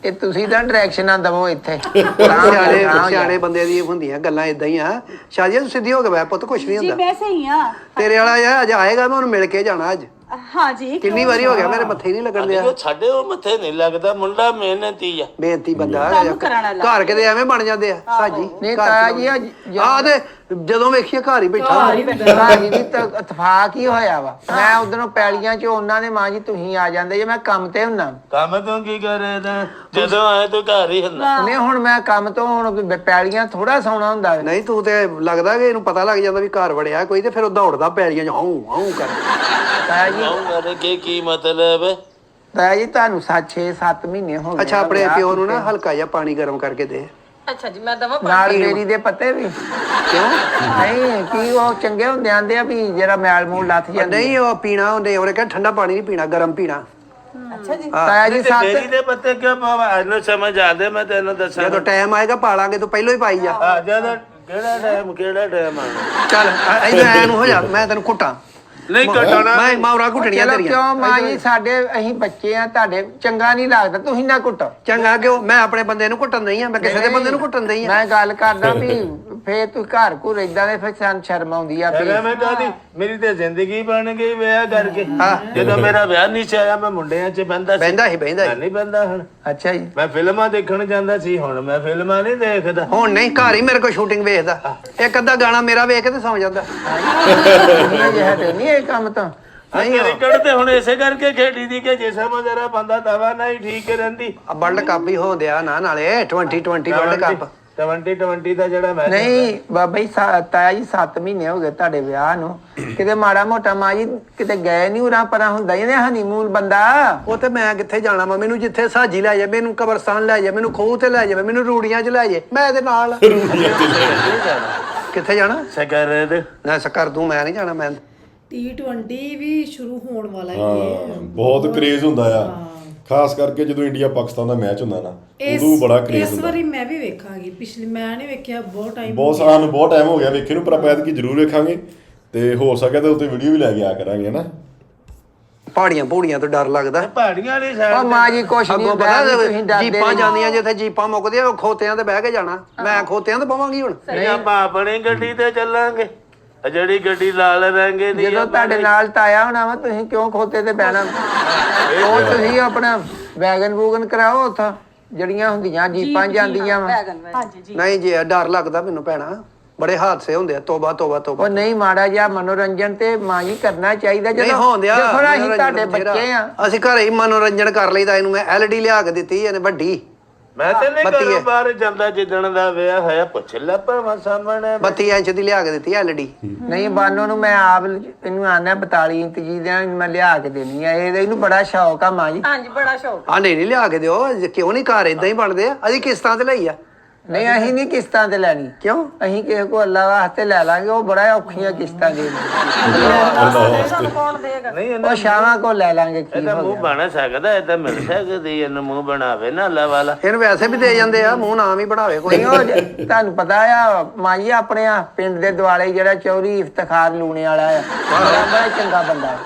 ਇਹ ਤੁਸੀਂ ਤਾਂ ਡਾਇਰੈਕਸ਼ਨਾਂ ਦਵੋ ਇੱਥੇ। ਸਿਆਣੇ ਬੰਦੇ ਦੀ ਹੁੰਦੀਆਂ ਗੱਲਾਂ ਇਦਾਂ ਹੀ ਆ। ਸ਼ਾਇਦ ਤੂੰ ਸਿੱਧੀ ਹੋ ਕੇ ਬੈ ਪੁੱਤ, ਕੁਛ ਨਹੀਂ ਜੀ ਹੁੰਦਾ। ਮੈਂ ਸਹੀ ਆ। ਤੇਰੇ ਵਾਲਾ ਯਾਰ ਅੱਜ ਆਏਗਾ, ਮੈਂ ਉਹਨੂੰ ਮਿਲ ਕੇ ਜਾਣਾ ਅੱਜ। ਹਾਂ ਜੀ ਕਿੰਨੀ ਵਾਰੀ ਹੋ ਗਿਆ ਮੇਰੇ ਮੱਥੇ ਹੀ ਨਹੀਂ ਲੱਗਣ ਦਿਆ। ਉਹ ਸਾਡੇ ਉਹ ਮੱਥੇ ਨਹੀਂ ਲੱਗਦਾ, ਮੁੰਡਾ ਮਿਹਨਤੀ ਆ। ਬੇਨਤੀ ਬੰਦਾ ਕੰਮ ਕਰਾਉਣਾ ਲੱਗਦਾ। ਘਰ ਕਿਤੇ ਐਵੇਂ ਬਣ ਜਾਂਦੇ ਆ ਸਾਜੀ। ਨਹੀਂ ਤਾਇਆ ਜੀ ਆ ਤੇ ਜਦੋਂ ਵੇਖੀਏ ਘਰ ਹੀ ਬੈਠਾ। ਭਾਜੀ ਦੀ ਤਾਂ ਇਤਫਾਕ ਹੀ ਹੋਇਆ ਵਾ। ਮੈਂ ਉਧਰੋਂ ਪੈਲੀਆਂ ਚ ਉਹਨਾਂ ਨੇ ਮਾਂ ਜੀ ਤੁਸੀਂ ਆ ਜਾਂਦੇ ਜੇ ਮੈਂ ਕੰਮ ਤੇ ਹੁੰਨਾ। ਕੰਮ ਤੂੰ ਕੀ ਕਰੇ ਤਾਂ ਜਦੋਂ ਆਏ ਤੂੰ ਘਰ ਹੀ ਹੁੰਦਾ। ਨਹੀਂ ਹੁਣ ਮੈਂ ਕੰਮ ਤੋਂ ਹੁਣ ਪੈਲੀਆਂ ਥੋੜਾ ਸੌਣਾ ਹੁੰਦਾ। ਨਹੀਂ ਤੂੰ ਤੇ ਲੱਗਦਾ ਕਿ ਇਹਨੂੰ ਪਤਾ ਲੱਗ ਜਾਂਦਾ ਵੀ ਘਰ ਵੜਿਆ ਕੋਈ, ਤੇ ਫਿਰ ਉਹ ਦੌੜਦਾ ਪੈਲੀਆਂ 'ਚ ਹਾਊ ਹਾਊ ਕਰ। ਤਾਇਆ ਜੀ ਆਉਂਗਾ ਕਿ ਕੀ ਮਤਲਬ ਹੈ? ਤਾਇਆ ਜੀ ਤੁਹਾਨੂੰ 6-7 ਮਹੀਨੇ ਹੋ ਗਏ। ਅੱਛਾ ਆਪਣੇ ਪਿਓ ਨੂੰ ਨਾ ਹਲਕਾ ਜਿਹਾ ਪਾਣੀ ਗਰਮ ਕਰਕੇ ਦੇ। ਅੱਛਾ ਜੀ ਮੈਂ ਦਵਾਂ ਨਾਲ ਮੇਰੀ ਦੇ ਪੱਤੇ ਵੀ ਕਿਉਂ? ਨਹੀਂ ਕੀ ਉਹ ਚੰਗੇ ਹੁੰਦੇ ਆਂਦੇ ਆ ਵੀ ਜਿਹੜਾ ਮੈਲ ਮੂਲ ਲੱਥ ਜਾਂਦਾ। ਨਹੀਂ ਉਹ ਪੀਣਾ ਹੁੰਦੇ, ਉਹਨੇ ਕਿਹਾ ਠੰਡਾ ਪਾਣੀ ਨਹੀਂ ਪੀਣਾ, ਗਰਮ ਪੀਣਾ। ਅੱਛਾ ਜੀ ਤਾਇਆ ਜੀ ਤੇਰੀ ਦੇ ਪੱਤੇ ਕਿਉਂ ਪਾਵਾ? ਇਹਨੂੰ ਸਮਝ ਆਦੇ ਮੈਂ ਤੈਨੂੰ ਦੱਸਾਂ। ਜਦੋਂ ਟਾਈਮ ਆਏਗਾ ਪਾਲਾਂਗੇ, ਤੂੰ ਪਹਿਲਾਂ ਹੀ ਪਾਈ ਜਾ। ਆ ਜਦੋਂ ਕਿਹੜਾ ਟਾਈਮ ਆ? ਚੱਲ ਇਧਰ ਐ ਨੂੰ ਹੋ ਜਾ, ਮੈਂ ਤੈਨੂੰ ਕੁੱਟਾਂ। ਨਹੀਂ ਕਟਾਣਾ ਮੈਂ ਮਾਵਰਾ ਕੁੱਟਣੀਆਂ ਚਲੋ ਤੇਰੀਆਂ। ਕਿਉਂ ਮਾਂ ਜੀ ਸਾਡੇ ਅਸੀਂ ਬੱਚੇ ਆ, ਤੁਹਾਡੇ ਚੰਗਾ ਨਹੀਂ ਲੱਗਦਾ ਤੁਸੀਂ ਨਾ ਕੁੱਟੋ। ਚੰਗਾ ਕਿਉਂ? ਮੈਂ ਆਪਣੇ ਬੰਦੇ ਨੂੰ ਕੁੱਟਣ ਨਹੀਂ ਆ, ਮੈਂ ਕਿਸੇ ਦੇ ਬੰਦੇ ਨੂੰ ਕੁੱਟਣ ਨਹੀਂ ਆ। ਮੈਂ ਗੱਲ ਕਰਦਾ ਵੀ ਫੇਰ ਤੂੰ ਘਰ ਘੁਰ ਏਦਾਂ ਦੇ ਫਿਰ ਸਾਨੂੰ ਸ਼ਰਮ ਆਉਂਦੀ ਆ ਵੀ ਮੈਂ ਕਹਦੀ ਮੇਰੀ ਤੇ ਜ਼ਿੰਦਗੀ ਬਣ ਗਈ ਵਿਆਹ ਕਰਕੇ। ਜਦੋਂ ਮੇਰਾ ਵਿਆਹ ਨਹੀਂ ਸੀ ਆਇਆ ਮੈਂ ਮੁੰਡਿਆਂ 'ਚ ਬੰਦਾ ਬਹਿੰਦਾ ਹੀ ਮੈਂ ਨਹੀਂ ਬੰਦਾ ਹੁਣ। ਅੱਛਾ ਜੀ ਮੈਂ ਫਿਲਮਾਂ ਦੇਖਣ ਜਾਂਦਾ ਸੀ, ਹੁਣ ਮੈਂ ਫਿਲਮਾਂ ਨਹੀਂ ਦੇਖਦਾ। ਹੁਣ ਨਹੀਂ, ਘਰ ਹੀ ਮੇਰੇ ਕੋਲ ਸ਼ੂਟਿੰਗ ਵੇਖਦਾ। ਇੱਕ ਅੱਧਾ ਗਾਣਾ ਮੇਰਾ ਵੇਖ ਕੇ ਤੇ ਸੌਂ ਜਾਂਦਾ। ਇਹ ਹਟੇ ਨਹੀਂ ਇਹ ਕੰਮ ਤਾਂ। ਕ੍ਰਿਕਟ ਤੇ ਹੁਣ ਇਸੇ ਕਰਕੇ ਖੇਡੀ ਦੀ ਕਿ ਜਿਸਾ ਮਜ਼ਰਾ ਬੰਦਾ ਦਵਾ ਨਹੀਂ ਠੀਕ ਰਹਿੰਦੀ। ਆ ਵਰਲਡ ਕੱਪ ਹੀ ਹੋ ਦਿਆ ਨਾ ਨਾਲੇ 2020 ਵਰਲਡ ਕੱਪ। 2020 ਦਾ ਜਿਹੜਾ ਮੈਚ ਨਹੀਂ ਬਾਬਾ ਜੀ ਤਾਇਆ ਜੀ 7 ਮਹੀਨੇ ਹੋ ਗਏ ਤੁਹਾਡੇ ਵਿਆਹ ਨੂੰ, ਕਿਤੇ ਮਾੜਾ ਮੋਟਾ ਮਾਂ ਜੀ ਕਿਤੇ ਗਏ ਨਹੀਂ ਉਰਾਂ ਪਰਾਂ ਹੁੰਦਾ ਇਹਨੇ ਹਨੀਮੂਨ ਬੰਦਾ। ਉਹ ਤੇ ਮੈਂ ਕਿੱਥੇ ਜਾਣਾ ਵਾ? ਮੈਨੂੰ ਜਿੱਥੇ ਸਾਜੀ ਲੈ ਜਾ, ਮੈਨੂੰ ਕਬਰਸਤਾਨ ਲੈ ਜਾ, ਮੈਨੂੰ ਖੂਹ ਤੇ ਲੈ ਜਾ, ਮੈਨੂੰ ਰੂੜੀਆਂ 'ਚ ਲੈ ਜਾ, ਮੈਂ ਇਹਦੇ ਨਾਲ। ਕਿੱਥੇ ਜਾਣਾ? ਸਕਰ ਨਾ ਕਰ ਦੂੰ, ਮੈਂ ਨਹੀਂ ਜਾਣਾ। ਮੈਂ T20 ਵੀ ਸ਼ੁਰੂ ਹੋਣ ਵਾਲਾ ਹਾਂ ਬਹੁਤ ਕ੍ਰੇਜ਼ ਹੁੰਦਾ ਆ, ਖਾਸ ਕਰਕੇ ਜਦੋਂ ਇੰਡੀਆ ਪਾਕਿਸਤਾਨ ਦਾ ਮੈਚ ਹੁੰਦਾ ਨਾ ਉਦੋਂ ਬੜਾ ਕ੍ਰੇਜ਼ ਇਸ ਹੁੰਦਾ। ਵਾਰੀ ਮੈਂ ਵੀ ਵੇਖਾਂਗੀ, ਪਿਛਲੀ ਮੈਂ ਨਹੀਂ ਵੇਖਿਆ ਬਹੁਤ ਟਾਈਮ। ਬਹੁਤ ਸਾਨੂੰ ਬਹੁਤ ਟਾਈਮ ਹੋ ਗਿਆ ਵੇਖੇ ਨੂੰ, ਪਰ ਆਪਾਂ ਐਤਕੀ ਜ਼ਰੂਰ ਵੇਖਾਂਗੇ ਤੇ ਹੋ ਸਕਿਆ ਤਾਂ ਉੱਤੇ ਵੀਡੀਓ ਵੀ ਲੈ ਕੇ ਆ ਕਰਾਂਗੇ ਹਨਾ। ਪਹਾੜੀਆਂ ਪੂੜੀਆਂ ਤੋਂ ਡਰ ਲੱਗਦਾ। ਪਹਾੜੀਆਂ ਵਾਲੀ ਉਹ ਸਾਈਡ ਮਾਂ ਜੀ ਕੁਛ ਨਹੀਂ ਅੱਗੋਂ ਹੁੰਦਾ, ਪਤਾ ਤੁਸੀਂ ਡਰਦੇ ਜੀਪਾਂ ਨਹੀਂ। ਜਾਂਦੀਆਂ, ਜਿੱਥੇ ਜੀਪਾਂ ਮੁੱਕਦੀਆਂ ਉਹ ਖੋਤਿਆਂ ਤੇ ਬਹਿ ਕੇ ਜਾਣਾ। ਮੈਂ ਖੋਤਿਆਂ ਤੇ ਪਵਾਂਗੀ ਹੁਣ। ਨਹੀਂ ਆਪਾਂ ਆਪਣੀ ਗੱਡੀ ਤੇ ਚੱਲਾਂਗੇ। ਆ ਜਿਹੜੀ ਗੱਡੀ ਲਾਲ ਰੰਗੇ ਦੀ ਜਦੋਂ ਤੁਹਾਡੇ ਨਾਲ ਤਾਇਆ ਹੋਣਾ ਵਾ ਤੁਸੀਂ ਕਿਉਂ ਖੋਤੇ ਤੇ ਬਹਿਣਾ? ਉਹ ਤੁਸੀਂ ਆਪਣਾ ਵੈਗਨ ਵੂਗਨ ਕਰਾਓ ਉੱਥੋਂ, ਜਿਹੜੀਆਂ ਹੁੰਦੀਆਂ ਜੀਪਾਂ ਜਾਂਦੀਆਂ ਵਾ। ਹਾਂਜੀ ਜੀ ਨਹੀਂ ਜੀ ਡਰ ਲੱਗਦਾ ਮੈਨੂੰ ਭੈਣਾ, ਬੜੇ ਹਾਦਸੇ ਹੁੰਦੇ ਆ। ਤੋਬਾ ਤੋਬਾ ਤੋਬਾ। ਉਹ ਨਹੀਂ ਮਾੜਾ ਜਿਹਾ ਮਨੋਰੰਜਨ ਤੇ ਮਾਂ ਜੀ ਕਰਨਾ ਚਾਹੀਦਾ। ਨਹੀਂ ਹੋਂਦਿਆ ਦੇਖੋ ਨਾ ਅਸੀਂ ਤੁਹਾਡੇ ਬੱਚੇ ਆ। ਅਸੀਂ ਘਰੇ ਹੀ ਮਨੋਰੰਜਨ ਕਰ ਲਈਦਾ। ਇਹਨੂੰ ਮੈਂ LED ਲਿਆ ਕੇ ਦਿੱਤੀ ਇਹਨੇ ਵੱਡੀ। ਮੈਂ ਤੇ ਨਹੀਂ ਬੱਤੀ ਘਰੋਂ ਹੈ। ਬਾਹਰ ਜਾਂਦਾ ਜਿੱਦਣ ਦਾ ਵਿਆਹ ਹੋਇਆ, ਪੁੱਛ ਲੈ ਭਾਵੇਂ ਸਾਹਮਣੇ 32 ਇੰਚ ਦੀ ਲਿਆ ਕੇ ਦਿੱਤੀ LED। ਨਹੀਂ ਬਾਨੋ ਨੂੰ ਮੈਂ ਆਪ ਇਹਨੂੰ ਆਣਾ 42 ਇੰਚ ਦੀ ਮੈਂ ਲਿਆ ਕੇ ਦੇਣੀ ਆ। ਇਹਨੂੰ ਬੜਾ ਸ਼ੌਕ ਆ ਮਾਂ ਜੀ। ਹਾਂਜੀ ਬੜਾ ਸ਼ੌਕ। ਆ ਨਹੀਂ ਲਿਆ ਕੇ ਦਿਓ, ਕਿਉਂ ਨਹੀਂ? ਘਰ ਇਦਾਂ ਹੀ ਬਣਦੇ ਆ। ਅਸੀਂ ਕਿਸ਼ਤਾਂ ਤੇ ਲਈ ਆ। ਨਹੀਂ ਅਸੀਂ ਨਹੀਂ ਕਿਸ਼ਤਾਂ ਤੇ ਲੈਣੀ, ਕਿਉਂ? ਅਸੀਂ ਕਿਸੇ ਕੋ ਅੱਲਾ ਵਾਸਤੇ ਲੈ ਲਾਂਗੇ, ਉਹ ਬੜਾ ਔਖੀਆਂ ਕਿਸ਼ਤਾਂ ਦੇ ਸਾਨੂੰ ਕੌਣ ਦੇਗਾ? ਨਹੀਂ ਉਹ ਸ਼ਾਮਾਂ ਕੋ ਲੈ ਲਾਂਗੇ। ਕੀ ਇਹਦਾ ਹੋ ਮੂੰਹ ਗਿਆ? ਬਣ ਸਕਦਾ, ਇਹ ਤਾਂ ਮਿਲ ਸਕਦੀ, ਇਹਨੂੰ ਮੂੰਹ ਬਣਾਵੇ ਨਾ ਅੱਲਾ ਵਾਲਾ। ਇਹਨੂੰ ਵੈਸੇ ਵੀ ਦੇ ਜਾਂਦੇ ਆ, ਮੂੰਹ ਨਾਮ ਹੀ ਬਣਾਵੇ ਕੋਈ। ਨਹੀਂ ਉਹ ਤੁਹਾਨੂੰ ਪਤਾ ਆ ਮਾਂ ਜੀ ਆਪਣੇ ਆ ਪਿੰਡ ਦੇ ਦੁਆਲੇ ਜਿਹੜਾ ਚੌਧਰੀ ਇਫਤਖਾਰ ਲੂਣੇ ਵਾਲਾ ਆ, ਬੜਾ ਚੰਗਾ ਬੰਦਾ।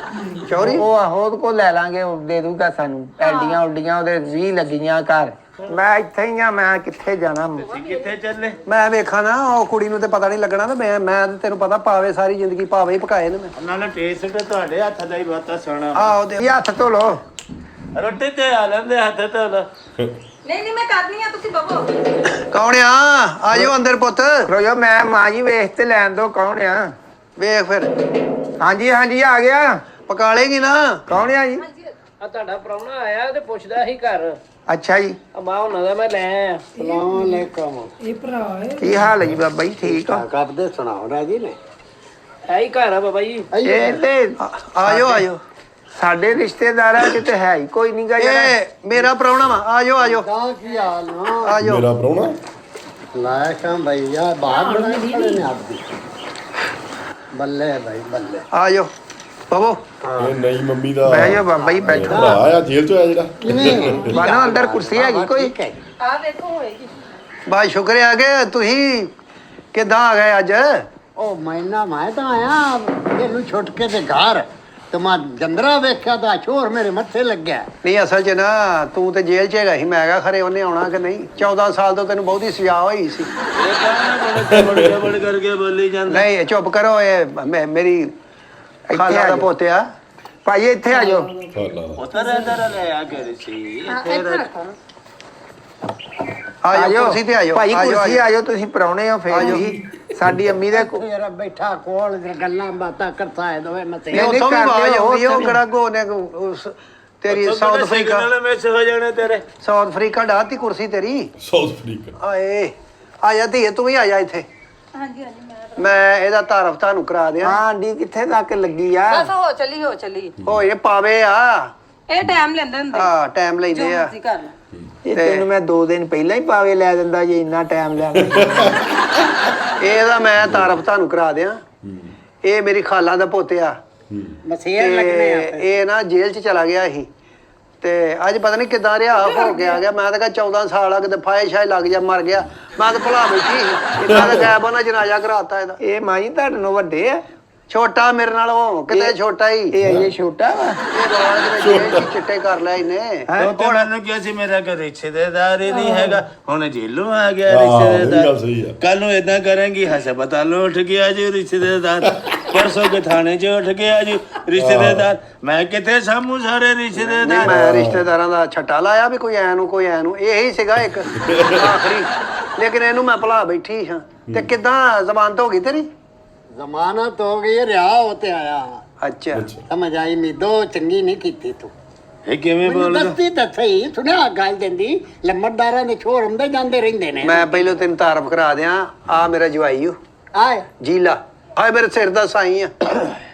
ਚੌਧਰੀ? ਉਹ ਉਹਦੇ ਕੋ ਲੈ ਲਾਂਗੇ, ਉਹ ਦੇ ਦੂਗਾ ਸਾਨੂੰ। ਐਡੀਆਂ ਉੱਡੀਆਂ ਉਹਦੇ 20 ਲੱਗੀਆਂ ਘਰ। ਮੈਂ ਇੱਥੇ ਹੀ ਆ, ਮੈਂ ਕਿੱਥੇ ਜਾਣਾ? ਤੁਸੀਂ ਕਿੱਥੇ ਚੱਲੇ? ਮੈਂ ਵੇਖਾਂ ਨਾ, ਉਹ ਕੁੜੀ ਨੂੰ ਤੇ ਪਤਾ ਨਹੀਂ ਲੱਗਣਾ। ਤੇ ਮੈਂ ਤੇ ਤੈਨੂੰ ਪਤਾ ਪਾਵੇ ਸਾਰੀ ਜ਼ਿੰਦਗੀ ਪਾਵੇ ਹੀ ਪਕਾਏ ਨੇ ਮੈਂ। ਨਾਲੇ ਟੇਸਟ ਤੁਹਾਡੇ ਹੱਥ ਦਾ ਹੀ ਬਹੁਤਾ ਸੋਹਣਾ। ਆਹ ਉਹਦੇ ਇਹ ਹੱਥ ਧੋ ਲੋ। ਰੋਟੀ ਤੇ ਆ ਲੈਂਦੇ ਹੱਥ ਤੇ ਨਹੀਂ ਮੈਂ ਕਰਨੀ ਆ, ਤੁਸੀਂ ਬਵੋ। ਕੌਣ ਆ? ਆ ਜਾਓ ਅੰਦਰ ਪੁੱਤ। ਰੋਇਓ ਮੈਂ ਮਾਂ ਜੀ ਵੇਖ ਤੇ ਲੈਣ ਦੋ ਕੌਣ ਆ? ਵੇਖ ਫਿਰ ਹਾਂਜੀ ਹਾਂਜੀ ਆ ਗਿਆ। ਪਕਾ ਲੇਗੀ ਨਾ। ਕੌਣ ਆ ਜੀ? ਆ ਤੁਹਾਡਾ ਪ੍ਰਾਹੁਣਾ ਆਇਆ ਤੇ ਪੁੱਛਦਾ ਸੀ ਘਰ ਅੱਛਾ ਜੀ, ਆ ਮਾਂ ਉਹਨਾਂ ਦਾ ਮੈਂ ਲੈ ਆਇਆ। ਇਹ ਭਰਾ ਹੈ। ਕੀ ਹਾਲ ਹੈ ਜੀ ਬਾਬਾ ਜੀ? ਠੀਕ ਆ। ਕਰਦੇ ਸੁਣਾਓ ਰਾਜੀ ਨੇ ਹੈ ਹੀ ਘਰ ਆ ਬਾਬਾ ਜੀ। ਇਹ ਤੇ ਆ ਜਾਓ ਸਾਡੇ ਰਿਸ਼ਤੇਦਾਰਾਂ ਚ ਤੇ ਹੈ ਹੀ ਕੋਈ ਨਹੀਂ ਗਾ ਜਿਹੜਾ। ਇਹ ਮੇਰਾ ਪ੍ਰਾਹੁਣਾ ਵਾ। ਆ ਜਾਓ ਤਾਂ ਕੀ ਹਾਲ ਨਾ ਆ ਜਾਓ। ਮੇਰਾ ਪ੍ਰਾਹੁਣਾ ਲਾਇਆ ਸ਼ਾਮ ਭਈਆ ਬਾਹਰ ਬਣਾ ਖੜੇ ਨੇ ਆਪਦੀ ਬੱਲੇ ਭਾਈ ਬੱਲੇ ਆ ਜਾਓ ਬਵੋ। ਇਹ ਨਹੀਂ ਮੰਮੀ ਦਾ ਬਹਿ ਜਾਓ ਬਾਬਾ ਜੀ, ਬੈਠੋ। ਭਰਾ ਆ ਜੇਲ੍ਹ ਚੋਂ ਆਇਆ ਜਿਹੜਾ ਬਾਨੋ ਅੰਦਰ ਕੁਰਸੀ ਹੈਗੀ ਕੋਈ? ਆ ਦੇਖੋ ਹੋਏਗੀ। ਬਾ ਸ਼ੁਕਰ ਆ ਕਿ ਤੁਸੀਂ ਕਿੱਦਾਂ ਆ ਗਏ ਅੱਜ? ਉਹ ਮਹੀਨਾ ਮੈਂ ਤਾਂ ਆਇਆ ਇਹਨੂੰ ਛੁੱਟ ਕੇ ਤੇ ਘਰ ਤੇ ਮੈਂ ਜੰਦਰਾ ਵੇਖਿਆ ਤਾਂ ਛੋਰ ਮੇਰੇ ਮੱਥੇ ਲੱਗਿਆ। ਨਹੀਂ ਅਸਲ 'ਚ ਨਾ ਤੂੰ ਤੇ ਜੇਲ੍ਹ 'ਚ ਹੈਗਾ ਸੀ। ਮੈਂ ਕਿਹਾ ਖਰੇ ਉਹਨੇ ਆਉਣਾ ਕਿ ਨਹੀਂ। 14 ਸਾਲ ਤੋਂ ਤੈਨੂੰ ਬਹੁਤੀ ਸਜ਼ਾ ਹੋਈ ਸੀ। ਇਹ ਕੌਣ ਬੜੇ ਕਰਕੇ ਬੋਲੀ ਜਾਂਦਾ। ਨਹੀਂ ਚੁੱਪ ਕਰੋ। ਇਹ ਮੇਰੀ ਖਾਲਾ ਦਾ ਪੋਤਿਆ। ਭਾਈ ਇੱਥੇ ਆ ਜਾਓ। ਉਤਰ ਇਧਰ ਲੈ ਆ ਕੇ ਸੀ ਆ ਜਾਓ ਕੁਰਸੀ ਤੇ ਆ ਜਾਓ। ਭਾਈ ਆ ਜਾਓ, ਕੁਰਸੀ ਆ ਜਾਓ, ਤੁਸੀਂ ਪ੍ਰਾਹੁਣੇ ਹੋ ਫੇਰ ਵੀ। ਸਾਡੀ ਅੰਮੀ ਦੇ ਮੇਰਾ ਬੈਠਾ ਕੋਲ ਗੱਲਾਂ ਬਾਤਾਂ ਕਰਦਾ ਹੈ ਦੋਵੇਂ ਮਤੇ ਨਹੀਂ ਉੱਥੋਂ ਵੀ ਆਵਾਜ਼ ਆਉਂਦੀ। ਉਹ ਕਿਹੜਾ ਗੋ ਨੇ ਤੇਰੀ ਸਾਊਥ ਅਫਰੀਕਾ ਮਿਸ ਹੋ ਜਾਣੇ ਤੇਰੇ। ਸਾਊਥ ਅਫਰੀਕਾ ਡਾਤੀ ਕੁਰਸੀ ਤੇਰੀ। South Africa. ਆਏ ਆ ਜਾ ਧੀਏ ਤੂੰ ਵੀ ਆ ਜਾ ਇੱਥੇ। ਹਾਂਜੀ ਮੈਂ ਇਹਦਾ ਤਾਰਫ ਤੁਹਾਨੂੰ ਕਰਾ ਦਿਆਂ। ਹਾਂ ਆਂਟੀ ਕਿੱਥੇ ਤੱਕ ਲੱਗੀ ਆ? ਬਸ ਹੋ ਚਲੀ। ਓਏ ਪਾਵੇ ਆ। ਇਹ ਟਾਈਮ ਲੈਂਦੇ ਹੁੰਦੇ। ਹਾਂ ਟਾਈਮ ਲੈਂਦੇ ਆ। ਤੁਸੀਂ ਕਰ ਲਓ। ਇਹ ਤੈਨੂੰ ਮੈਂ 2 ਦਿਨ ਪਹਿਲਾਂ ਹੀ ਪਾਵੇ ਲੈ ਦਿੰਦਾ ਜੇ ਇੰਨਾ ਟਾਈਮ ਲੈਣਾ। ਇਹਦਾ ਮੈਂ ਤਾਰਫ ਤੁਹਾਨੂੰ ਕਰਾ ਦਿਆਂ। ਇਹ ਮੇਰੀ ਖਾਲਾ ਦਾ ਪੋਤਿਆ। ਮਸੇਰ ਲੱਗਣੇ ਆ ਇਹ ਨਾ ਜੇਲ੍ਹ 'ਚ ਚਲਾ ਗਿਆ ਸੀ ਤੇ ਅੱਜ ਪਤਾ ਨਹੀਂ ਕਿੱਦਾਂ ਰਿਹਾ ਹੋ ਕੇ ਆ ਗਿਆ। ਮੈਂ ਤਾਂ ਕਿਹਾ 14 ਸਾਲ ਆ ਕਿਤੇ ਫਾਇ ਸ਼ਾਇ ਲੱਗ ਜਾ ਮਰ ਗਿਆ। ਮੈਂ ਤਾਂ ਭੁਲਾ ਬੈਠੀ ਸੀ। ਇਹਨਾਂ ਦਾ ਗਾਇਬ ਉਹਨਾਂ ਜਨਾਜ਼ਾ ਕਰਾਤਾ ਇਹਦਾ। ਇਹ ਮਾਂ ਜੀ ਤੁਹਾਡੇ ਨੂੰ ਵੱਡੇ ਆ? ਛੋਟਾ ਮੇਰੇ ਨਾਲ ਉਹ ਕਿਤੇ ਛੋਟਾ ਹੀ। ਇਹ ਅਜੇ ਛੋਟਾ ਵਾ। ਇਹ ਬਾਅਦ ਵਿੱਚ ਜੇਲ੍ਹ 'ਚ ਚਿੱਟੇ ਕਰ ਲਿਆ ਇਹਨੇ। ਉਹ ਮੈਨੂੰ ਕਿਹਾ ਸੀ ਮੇਰਾ ਕੋਈ ਰਿਸ਼ਤੇਦਾਰ ਹੀ ਨਹੀਂ ਹੈਗਾ। ਹੁਣ ਜੇਲੋਂ ਆ ਗਿਆ ਇਹ ਗੱਲ ਰਿਸ਼ਤੇਦਾਰ। ਸਹੀ ਆ। ਕੱਲ ਨੂੰ ਇਦਾਂ ਕਰਾਂਗੀ ਹਸਪਤਾਲੋਂ ਉੱਠ ਗਿਆ ਜੀ ਰਿਸ਼ਤੇਦਾਰ। ਪਰਸੋਂ ਕੇ ਥਾਣੇ 'ਚ ਉੱਠ ਗਿਆ ਜੀ ਰਿਸ਼ਤੇਦਾਰ। ਮੈਂ ਕਿੱਥੇ ਸਾਹਮੂ ਸਾਰੇ ਨਹੀਂ ਰਿਸ਼ਤੇਦਾਰ। ਮੈਂ ਰਿਸ਼ਤੇਦਾਰਾਂ ਦਾ ਛੱਟਾ ਲਾਇਆ ਵੀ ਕੋਈ ਐ ਨੂੰ ਕੋਈ ਐ ਨੂੰ। ਇਹੀ ਸੀਗਾ ਇੱਕ ਆਖਰੀ। ਲੇਕਿਨ ਇਹਨੂੰ ਮੈਂ ਭੁਲਾ ਬੈਠੀ ਹਾਂ। ਤੇ ਕਿੱਦਾਂ ਜ਼ਮਾਨਤ ਹੋ ਗਈ ਤੇਰੀ? ਜ਼ਮਾਨਤ ਹੋ ਗਈ ਰਿਹਾ ਹੋ ਤੇ ਆਇਆ ਅੱਛਾ ਸਮਝ ਆਈ ਮੀਦੋ ਚੰਗੀ ਨਹੀਂ ਕੀਤੀ ਤੂੰ ਇਹ ਕਿਵੇਂ ਮੈਨੂੰ ਬੋਲਦਾ? ਦੱਸਦੀ ਤਾਂ ਸਹੀ ਸੁਣਿਆ ਗੱਲ ਦਿੰਦੀ ਲੰਮੜਦਾਰਾਂ ਦੇ ਛੋੜ ਹੁੰਦੇ ਜਾਂਦੇ ਰਹਿੰਦੇ ਨੇ ਮੈਂ ਪਹਿਲਾਂ ਤੈਨੂੰ ਤਾਰਫ ਕਰਾ ਦਿਆਂ। ਆ ਮੇਰਾ ਜਵਾਈ ਓ ਆਏ ਜੀਲਾ। ਹਾਏ ਮੇਰੇ ਸਿਰ ਦਾ ਸਾਈ ਆ।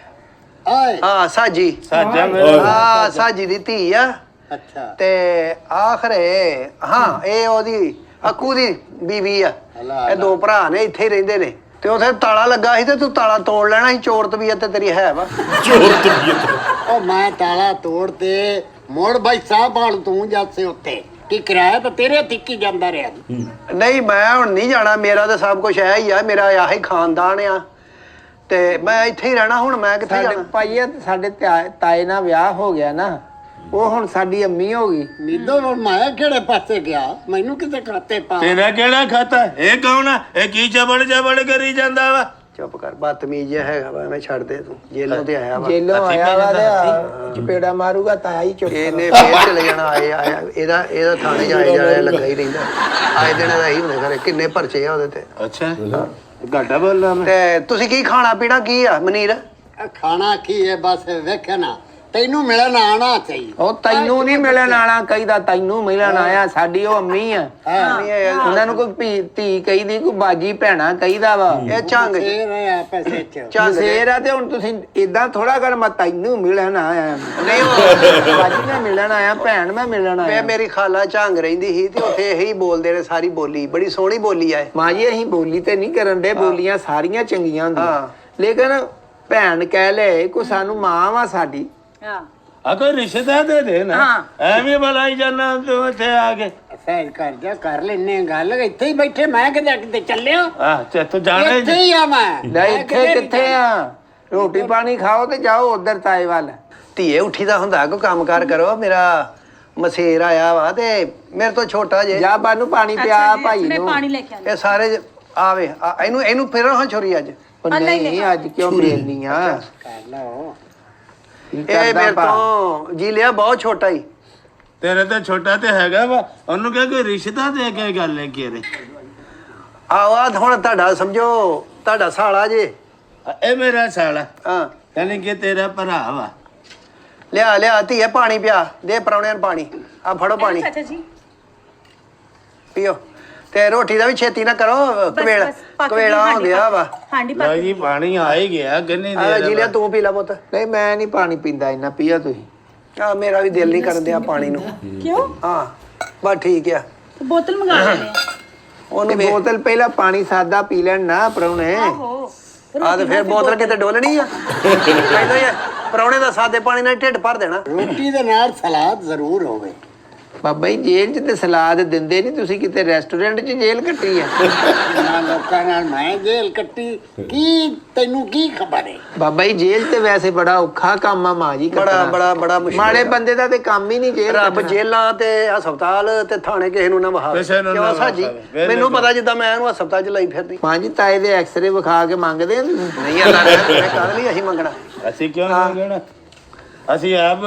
ਆਏ ਹਾਂ ਸਾਜੀ। ਸਾਜਾ ਮੇਰਾ ਆ ਸਾਜੀ ਦੀ ਧੀ ਆ। ਅੱਛਾ ਤੇ ਆਖਰੇ ਹਾਂ ਇਹ ਉਹਦੀ ਅੱਕੂ ਦੀ ਬੀਵੀ ਆ। ਇਹ 2 ਭਰਾ ਨੇ ਇੱਥੇ ਹੀ ਰਹਿੰਦੇ ਨੇ। ਤੇ ਉਥੇ ਤਾਲਾ ਲੱਗਾ ਸੀ ਤੇ ਤੂੰ ਤਾਲਾ ਤੋੜ ਲੈਣਾ ਸੀ। ਚੋਰ ਤਬੀਅਤ ਤੇ ਤੇਰੀ ਹੈ ਵਾ। ਉਹ ਮੈਂ ਤਾਲਾ ਤੋੜ ਤੇ ਮੋੜ ਬਾਈ ਸਾਹਿਬ ਵਾਲ ਤੂੰ ਜਾਸੇ ਉੱਤੇ ਕੀ ਕਿਰਾਇਆ ਤਾਂ ਤੇਰੇ ਤਿੱਕੀ ਜਾਂਦਾ ਰਿਹਾ ਨਹੀਂ ਮੈਂ ਹੁਣ ਨਹੀਂ ਜਾਣਾ। ਮੇਰਾ ਤਾਂ ਸਭ ਕੁਝ ਹੈ ਹੀ ਆ। ਮੇਰਾ ਆਹੀ ਖਾਨਦਾਨ ਆ ਤੇ ਮੈਂ ਇੱਥੇ ਹੀ ਰਹਿਣਾ। ਹੁਣ ਮੈਂ ਕਿੱਥੇ ਸਾਡੇ ਜਾਣਾ? ਭਾਈ ਇਹ ਸਾਡੇ ਤਾਏ ਨਾਲ ਵਿਆਹ ਹੋ ਗਿਆ ਨਾ, ਉਹ ਹੁਣ ਸਾਡੀ ਅੰਮੀ ਹੋ ਗਈ। ਮੀਦੋ ਮੈਂ ਕਿਹੜੇ ਪਾਸੇ ਗਿਆ ਮੈਨੂੰ ਕਿਤੇ ਖਾਤੇ ਪਾ ਤੇਰਾ ਕਿਹੜਾ ਖਾਤਾ? ਇਹ ਕੌਣ ਆ? ਇਹ ਕੀ ਜਬੜ ਕਰੀ ਜਾਂਦਾ ਵਾ? ਚੁੱਪ ਕਰ ਬਦਤਮੀਜ਼ ਜਿਹਾ ਹੈਗਾ ਵਾ। ਮੈਂ ਛੱਡ ਦੇ ਤੂੰ। ਜੇਲੋਂ ਤੇ ਆਇਆ ਵਾ। ਜੇਲੋਂ ਆਇਆ ਵਾ ਤੇ ਚਪੇੜਾ ਮਾਰੂਗਾ ਤਾਇਆ ਹੀ ਚੁੱਪ। ਇਹਨੇ ਫੇਰ ਚਲੇ ਜਾਣਾ। ਆਇਆ ਇਹਦਾ ਥਾਣੇ ਜਾਇਆ ਜਾਇਆ ਲੱਗਾ ਹੀ ਰਹਿੰਦਾ। ਆਏ ਦਿਨ ਦਾ ਹੀ ਹੁੰਦੇ ਘਰੇ। ਕਿੰਨੇ ਪਰਚੇ ਆ ਉਹਦੇ ਤੇ। ਅੱਛਾ ਘਾਟਾ ਬੋਲਦਾ ਮੈਂ। ਤੇ ਤੁਸੀਂ ਕੀ ਖਾਣਾ ਪੀਣਾ ਕੀ ਆ ਮਨੀਰ? ਖਾਣਾ ਕੀ ਹੈ ਬਸ ਵੇਖਿਆ ਨਾ ਤੈਨੂੰ ਮਿਲਣ ਆਣਾ ਚਾਹੀਏ ਉਹ ਤੈਨੂੰ ਨਹੀਂ ਮਿਲਣ ਆਣਾ ਕਹੀਦਾ, ਤੈਨੂੰ ਮਿਲਣ ਆਇਆ। ਸਾਡੀ ਉਹ ਅੰਮੀ ਆ। ਉਹਨਾਂ ਨੂੰ ਕੋਈ ਧੀ ਕਹੀਦੀ, ਕੋਈ ਬਾਜੀ ਭੈਣਾ ਕਹੀਦਾ ਵਾ। ਇਹ ਝੰਗ ਫੇਰ ਪੈਸੇ ਚ ਝੰਗ ਸ਼ੇਰ ਆ ਤੇ ਹੁਣ ਤੁਸੀਂ ਇਦਾਂ ਥੋੜਾ ਕਰ ਮੈਂ ਤੈਨੂੰ ਮਿਲਣ ਆਇਆ। ਨਹੀਂ ਉਹ ਬਾਜੀ ਮੈਂ ਮਿਲਣ ਆਇਆ, ਭੈਣ ਮੈਂ ਮਿਲਣ ਆਇਆ। ਮੇਰੀ ਖਾਲਾ ਝੰਗ ਰਹਿੰਦੀ ਸੀ ਤੇ ਉੱਥੇ ਇਹੀ ਬੋਲਦੇ ਨੇ ਸਾਰੀ ਬੋਲੀ। ਬੜੀ ਸੋਹਣੀ ਬੋਲੀ ਆ। ਮਾਂ ਜੀ ਅਸੀਂ ਬੋਲੀ ਤੇ ਨਹੀਂ ਕਰਨ ਦੇ, ਬੋਲੀਆਂ ਸਾਰੀਆਂ ਚੰਗੀਆਂ ਹੁੰਦੀਆਂ, ਲੇਕਿਨ ਭੈਣ ਕਹਿ ਲੈ ਕੋ ਸਾਨੂੰ ਮਾਂ ਵਾ ਸਾਡੀ। ਆ ਕੋਈ ਰਿਸ਼ਤਾ ਦੇ ਨਾ। ਐਵੇਂ ਬਲਾਈ ਜਾਣਾ ਤੂੰ ਇੱਥੇ ਆ ਕੇ। ਸਹਿਜ ਕਰ ਜਾ ਕਰ ਲੈਨੇ ਗੱਲ ਇੱਥੇ ਹੀ ਬੈਠੇ ਮੈਂ ਕਿਤੇ ਚੱਲਿਆ ਆਹ ਤੇ ਤੂੰ ਜਾਣਾ ਇੱਥੇ ਹੀ ਆ ਮੈਂ ਨਹੀਂ ਇੱਥੇ ਕਿੱਥੇ ਆ? ਰੋਟੀ ਪਾਣੀ ਖਾਓ ਤੇ ਜਾਓ ਉਧਰ ਤਾਏ ਵੱਲ। ਧੀਏ ਉੱਠੀ ਦਾ ਹੁੰਦਾ ਕੋਈ ਕੰਮ ਕਾਰ ਕਰੋ। ਮੇਰਾ ਮਸੇਰ ਆਇਆ ਵਾ ਤੇ ਮੇਰੇ ਤੋਂ ਛੋਟਾ ਜੇ। ਜਾ ਬਾਨੂੰ ਪਾਣੀ ਪਿਆ ਭਾਈ ਨੂੰ। ਪਾਣੀ ਲੈ ਕੇ ਇਹ ਸਾਰੇ ਆਵੇ ਇਹਨੂੰ ਫਿਰ ਹਾਂ ਛੋਰੀ ਅੱਜ। ਨਹੀਂ ਅੱਜ ਕਿਉਂ ਮਿਲਨੀ ਆ? ਕਰ ਲਓ ਇਹ ਮੇਰੇ ਤੋਂ ਜੀ ਲਿਆ ਬਹੁਤ ਛੋਟਾ ਹੀ ਤੇਰੇ ਤੇ ਛੋਟਾ ਤੇ ਹੈਗਾ ਵਾ ਉਹਨੂੰ ਕਹਿ ਕੋਈ ਰਿਸ਼ਤਾ ਦੇ ਕੇ ਗੱਲ ਹੈ ਕਿਰੇ ਆਵਾਜ਼ ਹੁਣ ਤੁਹਾਡਾ ਸਮਝੋ ਤੁਹਾਡਾ ਸਾਲਾ ਜੇ ਇਹ ਮੇਰਾ ਸਾਲਾ ਹਾਂ ਯਾਨੀ ਕਿ ਤੇਰਾ ਭਰਾ ਵਾ ਲਿਆ ਧੀਏ ਪਾਣੀ ਪਿਆ ਦੇ ਪਰੌਣਿਆਂ ਨੂੰ ਪਾਣੀ ਆ ਫੜੋ ਪਾਣੀ ਚਾਚਾ ਜੀ ਪੀਓ ਤੇ ਰੋਟੀ ਦਾ ਵੀ ਛੇਤੀ ਨਾ ਕਰੋ ਕਵੇਲਾ ਪੱਕ ਗਈ, ਕਵੇਲਾ ਹੋ ਹਾਂਡੀ ਗਿਆ ਵਾ ਹਾਂਡੀ ਲਓ ਜੀ ਪਾਣੀ ਆ ਹੀ ਗਿਆ ਕਿੰਨੀ ਆ ਦੇਰ ਜੀ ਲਿਆ ਤੂੰ ਪੀ ਲੈ ਪੁੱਤ ਨਹੀਂ ਮੈਂ ਨਹੀਂ ਪਾਣੀ ਪੀਂਦਾ ਇੰਨਾ ਪੀਆ ਤੁਸੀਂ ਆ ਮੇਰਾ ਵੀ ਦਿਲ ਨਹੀਂ ਕਰਨ ਦਿਆ ਪਾਣੀ ਨੂੰ ਕਿਉਂ ਹਾਂ ਬਸ ਠੀਕ ਆ ਬੋਤਲ ਮੰਗਾ ਲੈਂਦੇ ਆ ਉਹਨੂੰ ਤੇ ਬੋਤਲ ਪਹਿਲਾਂ ਪਾਣੀ ਸਾਦਾ ਪੀ ਲੈਣ ਨਾ ਪਰੌਣੇ ਆਹੋ ਆ ਤੇ ਫਿਰ ਬੋਤਲ ਕਿਤੇ ਡੋਲਣੀ ਆ ਕਹਿੰਦਾ ਯਾਰ ਪਰੌਣੇ ਦਾ ਸਾਦੇ ਪਾਣੀ ਨਾਲ ਢਿੱਡ ਭਰ ਦੇਣਾ ਰੋਟੀ ਦੇ ਨਾਲ ਸਲਾਦ ਜ਼ਰੂਰ ਹੋਵੇ ਬਾਬਾ ਜੀ ਜੇਲ੍ਹ 'ਚ ਤੇ ਸਲਾਦ ਦਿੰਦੇ ਨਹੀਂ ਤੁਸੀਂ ਕਿਤੇ ਰੈਸਟੋਰੈਂਟ 'ਚ ਜੇਲ੍ਹ ਕੱਟੀ ਆ ਨਾ ਲੋਕਾਂ ਨਾਲ ਮੈਂ ਜੇਲ੍ਹ ਕੱਟੀ ਕੀ ਤੈਨੂੰ ਕੀ ਖਬਰ ਹੈ ਬਾਬਾ ਜੀ ਜੇਲ੍ਹ ਤੇ ਵੈਸੇ ਬੜਾ ਔਖਾ ਕੰਮ ਆ ਮਾਂ ਜੀ ਬੜਾ ਮੁਸ਼ਕਿਲ ਮਾੜੇ ਬੰਦੇ ਦਾ ਤੇ ਕੰਮ ਹੀ ਨਹੀਂ ਜੇਲ੍ਹ ਰੱਬ ਕੱਟਣਾ। ਜੇਲਾਂ ਤੇ ਹਸਪਤਾਲ ਤੇ ਥਾਣੇ ਕਿਸੇ ਨੂੰ ਨਾ ਵਹਾਵੇ ਕਿਸੇ ਨੂੰ ਨਾ ਕਿਉਂ ਸਾਜੀ ਵਹਾਵੇ। ਮੈਨੂੰ ਪਤਾ ਜਿੱਦਾਂ ਮੈਂ ਇਹਨੂੰ ਹਸਪਤਾਲ ਚ ਲਈ ਫਿਰਦੀ ਮਾਂ ਜੀ ਤਾਏ ਦੇ ਐਕਸਰੇ ਵਿਖਾ ਕੇ ਮੰਗਦੇ ਆ ਤੁਸੀਂ ਨਹੀਂ ਆਣਾ ਮੈਂ ਕਰ ਲਈ ਅਸੀਂ ਮੰਗਣਾ ਅਸੀਂ ਕਿਉਂ ਮੰਗਣਾ ਅਸੀਂ ਆਪ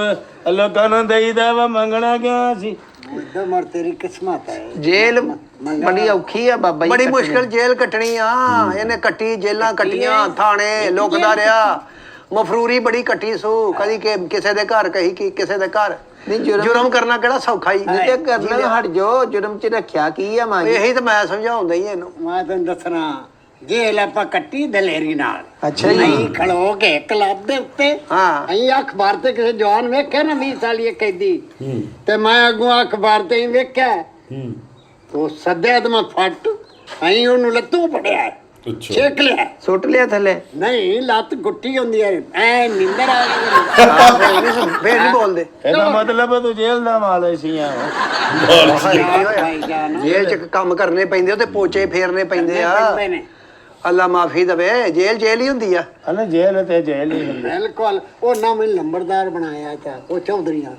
ਲੋਕਾਂ ਨੂੰ ਦੇਈਦਾ ਵਾ ਮੰਗਣਾ ਕਿਉਂ ਅਸੀਂ ਇਦਾਂ ਮਰ ਤੇਰੀ ਕਿਸਮਤ ਹੈ ਜੇਲ੍ਹ ਬੜੀ ਔਖੀ ਆ ਬਾਬਾ ਜੀ ਬੜੀ ਕੱਟਣੀ। ਮੁਸ਼ਕਲ ਜੇਲ੍ਹ ਕੱਟਣੀ ਆ ਇਹਨੇ ਕੱਟੀ ਜੇਲਾਂ ਕੱਟੀਆਂ ਥਾਣੇ ਲੁਕਦਾ ਰਿਹਾ ਮਫਰੂਰੀ ਬੜੀ ਕੱਟੀ ਸੂ ਕਦੀ ਕਿਸੇ ਦੇ ਘਰ ਕਹੀ ਕਿ ਕਿਸੇ ਦੇ ਘਰ ਨਹੀਂ ਜੁਰਮ ਕਰਨਾ ਕਿਹੜਾ ਸੌਖਾ ਹੀ ਤੇ ਕਰਨਾ ਹਟ ਜੋ ਜੁਰਮ 'ਚ ਰੱਖਿਆ ਕੀ ਆ ਮਾਂ ਜੀ ਇਹੀ ਤਾਂ ਮੈਂ ਸਮਝਾਉਂਦਾ ਹੀ ਇਹਨੂੰ ਮੈਂ ਤੈਨੂੰ ਦੱਸਣਾ ਜੇਲ੍ਹ ਆਪਾਂ ਕੱਟੀ ਦਲੇਰੀ ਨਾਲ ਅੱਛਾ ਜੀ ਨਹੀਂ ਖਲੋ ਕੇ ਕਲੱਬ ਦੇ ਉੱਤੇ ਹਾਂ। ਅਸੀਂ ਅਖਬਾਰ ਤੇ ਕਿਸੇ ਜਵਾਨ ਵੇਖਿਆ ਨਾ 20 ਸਾਲੀ ਕੈਦੀ ਤੇ ਮੈਂ ਅੱਗੋਂ ਅਖਬਾਰ ਤੇ ਹੀ ਵੇਖਿਆ ਤੋ ਸੱਦਿਆ ਤੇ ਮੈਂ ਫੱਟ ਅਸੀਂ ਉਹਨੂੰ ਲੱਤੋਂ ਪੜਿਆ ਛੇਕ ਲਿਆ ਸੁੱਟ ਲਿਆ ਥੱਲੇ ਨਹੀਂ ਲੱਤ ਗੁੱਟੀ ਹੁੰਦੀ ਹੈ ਐ ਨਿੰਦਰ ਆ ਗਈ ਫੇਰ ਨਹੀਂ ਬੋਲਦੇ ਇਹਦਾ ਮਤਲਬ ਤੂੰ ਜੇਲ੍ਹ ਦਾ ਮਾਲ ਸੀ ਆ ਭਾਈ ਜਾਨ ਜੇਲ੍ਹ ਚ ਕੰਮ ਕਰਨੇ ਪੈਂਦੇ ਉਹ ਤੇ ਪੋਚੇ ਫੇਰਨੇ ਪੈਂਦੇ ਆ ਪੈਂਦੇ ਨੇ ਅੱਲਾ ਮਾਫੀ ਦੇਵੇ ਜੇਲ੍ਹ ਹੀ ਹੁੰਦੀ ਆ ਹਨਾ ਜੇਲ੍ਹ ਤੇ ਜੇਲ੍ਹ ਹੀ ਹੁੰਦੀ ਬਿਲਕੁਲ ਉਹ ਨਾ ਮੈਨੂੰ ਲੰਬੜਦਾਰ ਬਣਾਇਆ ਚਾ ਉਹ ਚੌਧਰੀਆਂ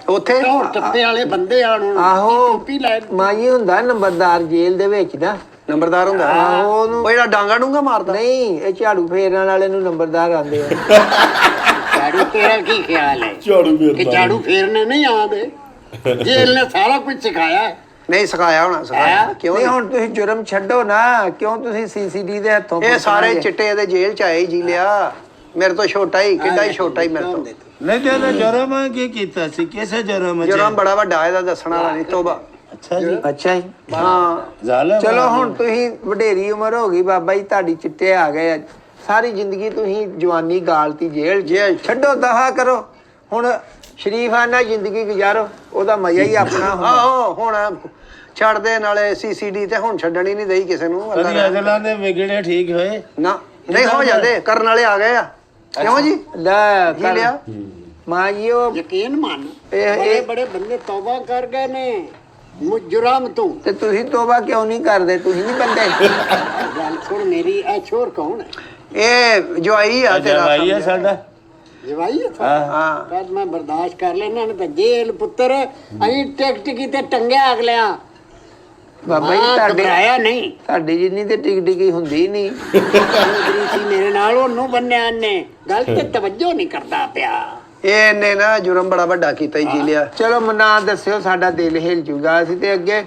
ਉੱਥੇ ਢੋਲ ਟੱਪੇ ਵਾਲੇ ਬੰਦੇ ਆਣ ਹੁਣ ਆਹੋ ਟੋਪੀ ਲੈ ਮਾਂ ਜੀ ਹੁੰਦਾ ਨੰਬਰਦਾਰ ਜੇਲ੍ਹ ਦੇ ਵਿੱਚ ਨਾ ਨੰਬਰਦਾਰ ਹੁੰਦਾ ਆਹੋ ਉਹਨੂੰ ਉਹ ਜਿਹੜਾ ਡਾਂਗਾ ਡੂੰਗਾ ਮਾਰਦਾ ਨਹੀਂ ਇਹ ਝਾੜੂ ਫੇਰਨ ਵਾਲੇ ਨੂੰ ਨੰਬਰਦਾਰ ਆਂਦੇ ਆ ਝਾੜੂ ਤੇਰਾ ਕੀ ਖਿਆਲ ਹੈ ਝਾੜੂ ਕਿ ਫੇਰਦਾ ਝਾੜੂ ਫੇਰਨੇ ਨਹੀਂ ਆਉਂਦੇ ਜੇਲ੍ਹ ਨੇ ਸਾਰਾ ਕੁਝ ਸਿਖਾਇਆ ਹੈ। ਨਹੀਂ ਸਿਖਾਇਆ ਹੋਣਾ ਸਿਖਾਇਆ ਕਿਉਂ ਨਹੀਂ ਨਹੀਂ? ਹੁਣ ਤੁਸੀਂ ਜੁਰਮ ਛੱਡੋ ਨਾ ਕਿਉਂ ਤੁਸੀਂ ਸੀਸੀਟੀ ਦੇ ਹੱਥੋਂ ਇਹ ਸਾਰੇ ਪੁੱਛਣਾ ਜੇ? ਚਿੱਟੇ ਇਹਦੇ ਜੇਲ੍ਹ ਚ ਆਏ ਹੀ ਜੀ ਲਿਆ ਮੇਰੇ ਤੋਂ ਛੋਟਾ ਹੀ ਕਿੱਡਾ ਹੀ ਛੋਟਾ ਹੀ ਮੇਰੇ ਤੋਂ ਨਹੀਂ ਤੇ ਇਹਦਾ ਜੁਰਮ ਕੀ ਕੀਤਾ ਸੀ ਕਿਸੇ ਜੁਰਮ ਚ ਜੁਰਮ ਬੜਾ ਵੱਡਾ ਇਹਦਾ ਦੱਸਣਾ ਵਾਲਾ ਨਹੀਂ ਤੋਬਾ ਅੱਛਾ ਜੀ ਅੱਛਾ ਜੀ ਹਾਂ ਜ਼ਾਲਮ ਚਲੋ ਹੁਣ ਤੁਸੀਂ ਵਡੇਰੀ ਉਮਰ ਹੋ ਗਈ ਬਾਬਾ ਜੀ ਤੁਹਾਡੀ ਚਿੱਟੇ ਆ ਗਏ ਆ। ਸਾਰੀ ਜ਼ਿੰਦਗੀ ਤੁਸੀਂ ਜਵਾਨੀ ਗਾਲਤੀ ਜੇਲ੍ਹ ਛੱਡੋ ਦਫਾ ਕਰੋ ਹੁਣ ਸ਼ਰੀਫਾਨਾ ਜ਼ਿੰਦਗੀ ਗੁਜ਼ਾਰੋ ਉਹਦਾ ਮਜ਼ਾ ਹੀ ਆਪਣਾ ਹੁੰਦਾ ਆਹੋ ਹੁਣ ਛੱਡ ਦੇ ਨਾਲੇ ਸੀਸੀਡੀ ਤੇ ਹੁਣ ਛੱਡਣੀ ਨਹੀਂ ਦਈ ਕਿਸੇ ਨੂੰ ਅੱਲਾ ਕਦੀ ਅਜਲਾਂ ਦੇ ਵਿਗੜੇ ਠੀਕ ਹੋਏ ਨਾ ਨਹੀਂ ਹੋ ਜਾਂਦੇ ਕਰਨ ਵਾਲੇ ਆ ਗਏ ਆ ਕਿਉਂ ਜੀ ਲੈ ਕੀ ਲਿਆ ਮਾਂ ਜੀ ਉਹ ਯਕੀਨ ਮੰਨ ਇਹ- ਬੜੇ ਬੜੇ ਬੰਦੇ ਤੌਬਾ ਕਰ ਗਏ ਨੇ ਮੁਜਰਮ ਤੋਂ ਤੇ ਤੁਸੀਂ ਤੋਬਾ ਕਿਉਂ ਨਹੀਂ ਕਰਦੇ ਤੁਸੀਂ ਨਹੀਂ ਬੰਦੇ ਗੱਲ ਸੁਣ ਮੇਰੀ ਇਹ ਚੋਰ ਕੌਣ ਹੈ ਇਹ ਜਵਾਈ ਆ ਤੇਰਾ ਜਵਾਈ ਹੈ ਸਾਡਾ ਜਵਾਈ ਹੈ ਹਾਂ ਕਦ ਮੈਂ ਬਰਦਾਸ਼ਤ ਕਰ ਲੈਣਾ ਨਹੀਂ ਤਾਂ ਜੇਲ੍ਹ ਪੁੱਤਰ ਅਸੀਂ ਟਿਕਟ ਕੀਤੇ ਟੰਗਿਆ ਅਗਲਿਆਂ ਬਾਬਾ ਜੀ ਹਾਂ, ਤੁਹਾਡੇ ਘਬਰਾਇਆ ਨਹੀਂ ਤੁਹਾਡੀ ਜਿੰਨੀ ਤੇ ਟਿਕ ਟਿਕੀ ਹੁੰਦੀ ਨਹੀਂ ਚੌਧਰੀ ਸੀ ਮੇਰੇ ਨਾਲ ਉਹਨੂੰ ਬੰਨਿਆ ਨੇ ਗੱਲ ਤੇ ਤਵੱਜੋ ਨਹੀਂ ਕਰਦਾ ਪਿਆ ਇਹਨੇ ਨਾ ਜੁਰਮ ਬੜਾ ਵੱਡਾ ਕੀਤਾ ਹੀ ਜੀ ਲਿਆ ਚਲੋ ਮਨਾ ਦੱਸਿਓ ਸਾਡਾ ਦਿਲ ਹਿਲ ਜੂਗਾ ਅਸੀਂ ਤੇ ਅੱਗੇ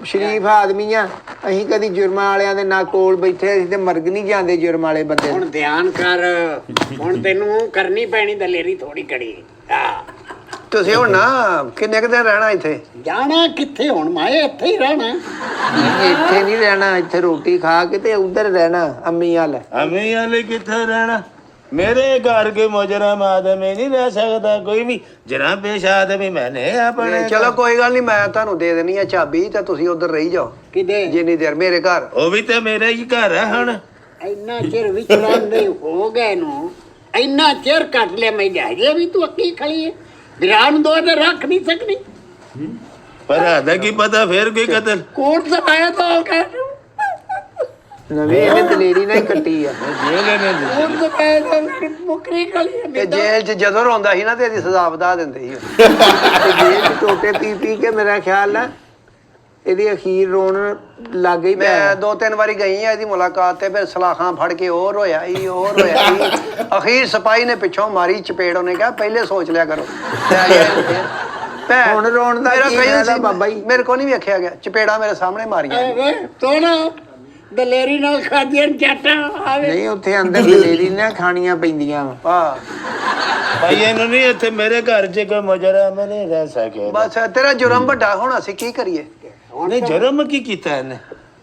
ਸ਼ਰੀਫ ਆਦਮੀ ਆ ਅਸੀਂ ਕਦੀ ਜੁਰਮਾਂ ਵਾਲਿਆਂ ਦੇ ਨਾਲ ਕੋਲ ਬੈਠੇ ਅਸੀਂ ਤੇ ਮਰਗ ਨਹੀਂ ਜਾਂਦੇ ਜੁਰਮ ਵਾਲੇ ਬੰਦੇ ਹੁਣ ਧਿਆਨ ਕਰ ਹੁਣ ਤੈਨੂੰ ਕਰਨੀ ਪੈਣੀ ਦਲੇਰੀ ਥੋੜੀ ਕੜੀ ਹਾਂ ਤੁਸੀਂ ਹੁਣ ਨਾ ਕਿੰਨੇ ਕੁ ਦਿਨ ਰਹਿਣਾ ਇੱਥੇ ਜਾਣਾ ਕਿੱਥੇ ਹੁਣ ਮਾਏ ਇੱਥੇ ਹੀ ਰਹਿਣਾ ਇੱਥੇ ਨਹੀਂ ਰਹਿਣਾ ਇੱਥੇ ਰੋਟੀ ਖਾ ਕੇ ਤੇ ਉਧਰ ਰਹਿਣਾ ਅੰਮੀ ਹਾਲ ਅਮੀ ਵਾਲੇ ਕਿੱਥੇ ਰਹਿਣਾ मेरे घर के मुजरम आदमी नहीं रह सकता कोई भी जरा पेश आदमी मैंने अपने ਚਲੋ ਕੋਈ ਗੱਲ ਨਹੀਂ ਮੈਂ ਤੁਹਾਨੂੰ ਦੇ ਦੇਣੀ ਆ ਚਾਬੀ ਤੇ ਤੁਸੀਂ ਉਧਰ ਰਹੀ ਜਾਓ ਕਿਦੇ ਜਿੰਨੀ ਦੇਰ ਮੇਰੇ ਘਰ वो भी तो मेरा ही घर है हुन ਇੰਨਾ ਚਿਰ ਵਿਚਰਾਂਦੇ ਹੋ ਗਏ ਨੂੰ ਇੰਨਾ ਚਿਰ ਕੱਟ ਲਿਆ ਮੈਂ ਜੇ ਵੀ ਤੂੰ ਅੱਕੀ ਖੜੀ ਹੈ ਵਿਰਾਨ ਦੋ ਤੇ ਰੱਖ ਨਹੀਂ ਸਕਦੀ पर आधा की पता फिर कोई कतल ਕੋਟ ਸਮਾਇਆ ਤਾਂ ਹੋ ਗਿਆ ਨਵੀਂ ਇਹਨੇ ਦਲੇਰੀ ਨਾਲ ਹੀ ਕੱਟੀ ਆ जेल ने दी। ਕੋਟ ਸਮਾਇਆ ਤਾਂ ਮੁਕਰੀ ਖੜੀ ਤੇ ਹੈ ਜੇਲ੍ਹ 'ਚ ਜਦੋਂ ਰੋਂਦਾ ਸੀ ਨਾ ਤੇ ਇਹਦੀ ਸਜ਼ਾ ਵਧਾ ਦਿੰਦੇ ਸੀ ਤੇ ਜੇਲ੍ਹ 'ਚ ਟੋਟੇ ਪੀ ਪੀ ਕੇ ਮੇਰਾ ਖਿਆਲ ਆ ਇਹਦੀ ਅਖੀਰ ਰੋਣ ਲੱਗ ਗਈ ਮੈਂ 2-3 ਵਾਰੀ ਗਈ ਆ ਇਹਦੀ ਮੁਲਾਕਾਤ ਤੇ ਫਿਰ ਸਲਾਖਾਂ ਫੜ ਕੇ ਹੋਰ ਹੋਇਆ ਹੀ ਹੋਰ ਹੋਇਆ ਹੀ ਅਖੀਰ ਸਿਪਾਹੀ ਨੇ ਪਿੱਛੋਂ ਮਾਰੀ ਚਪੇੜ ਉਹਨੇ ਕਿਹਾ ਪਹਿਲੇ ਸੋਚ ਲਿਆ ਕਰੋ ਤੇ ਆ ਗਿਆ ਇਹਨੂੰ ਫਿਰ। ਹੁਣ ਰੋਣ ਦਾ ਮੇਰਾ ਕੀ ਕਈ ਫਾਇਦਾ ਸੀ ਬਾਬਾ ਜੀ? ਮੇਰੇ ਕੋਲ ਨਹੀਂ ਵੇਖਿਆ ਗਿਆ ਚਪੇੜਾ ਮੇਰੇ ਸਾਹਮਣੇ ਮਾਰੀਆਂ ਵੇ ਤੋਣ ਦਲੇਰੀ ਨਾਲ ਖਾਦੀਆਂ ਚਾਟਾਂ ਆਵੇ ਨਹੀਂ ਉੱਥੇ ਅੰਦਰ ਦਲੇਰੀ ਨਾ ਖਾਣੀਆਂ ਪੈਂਦੀਆਂ ਵਾ। ਹਾਂ ਭਾਈ ਇਹਨੂੰ ਨਹੀਂ ਇੱਥੇ ਮੇਰੇ ਘਰ 'ਚ ਕੋਈ ਮੁਜਰਮ ਨਹੀਂ ਰਹਿ ਸਕੇ ਬਸ ਤੇਰਾ ਜੁਰਮ ਵੱਡਾ ਹੁਣ ਅਸੀਂ ਕੀ ਕਰੀਏ ਨਹੀਂ ਜੁਰਮ ਕੀ ਕੀਤਾ ਇਹਨੇ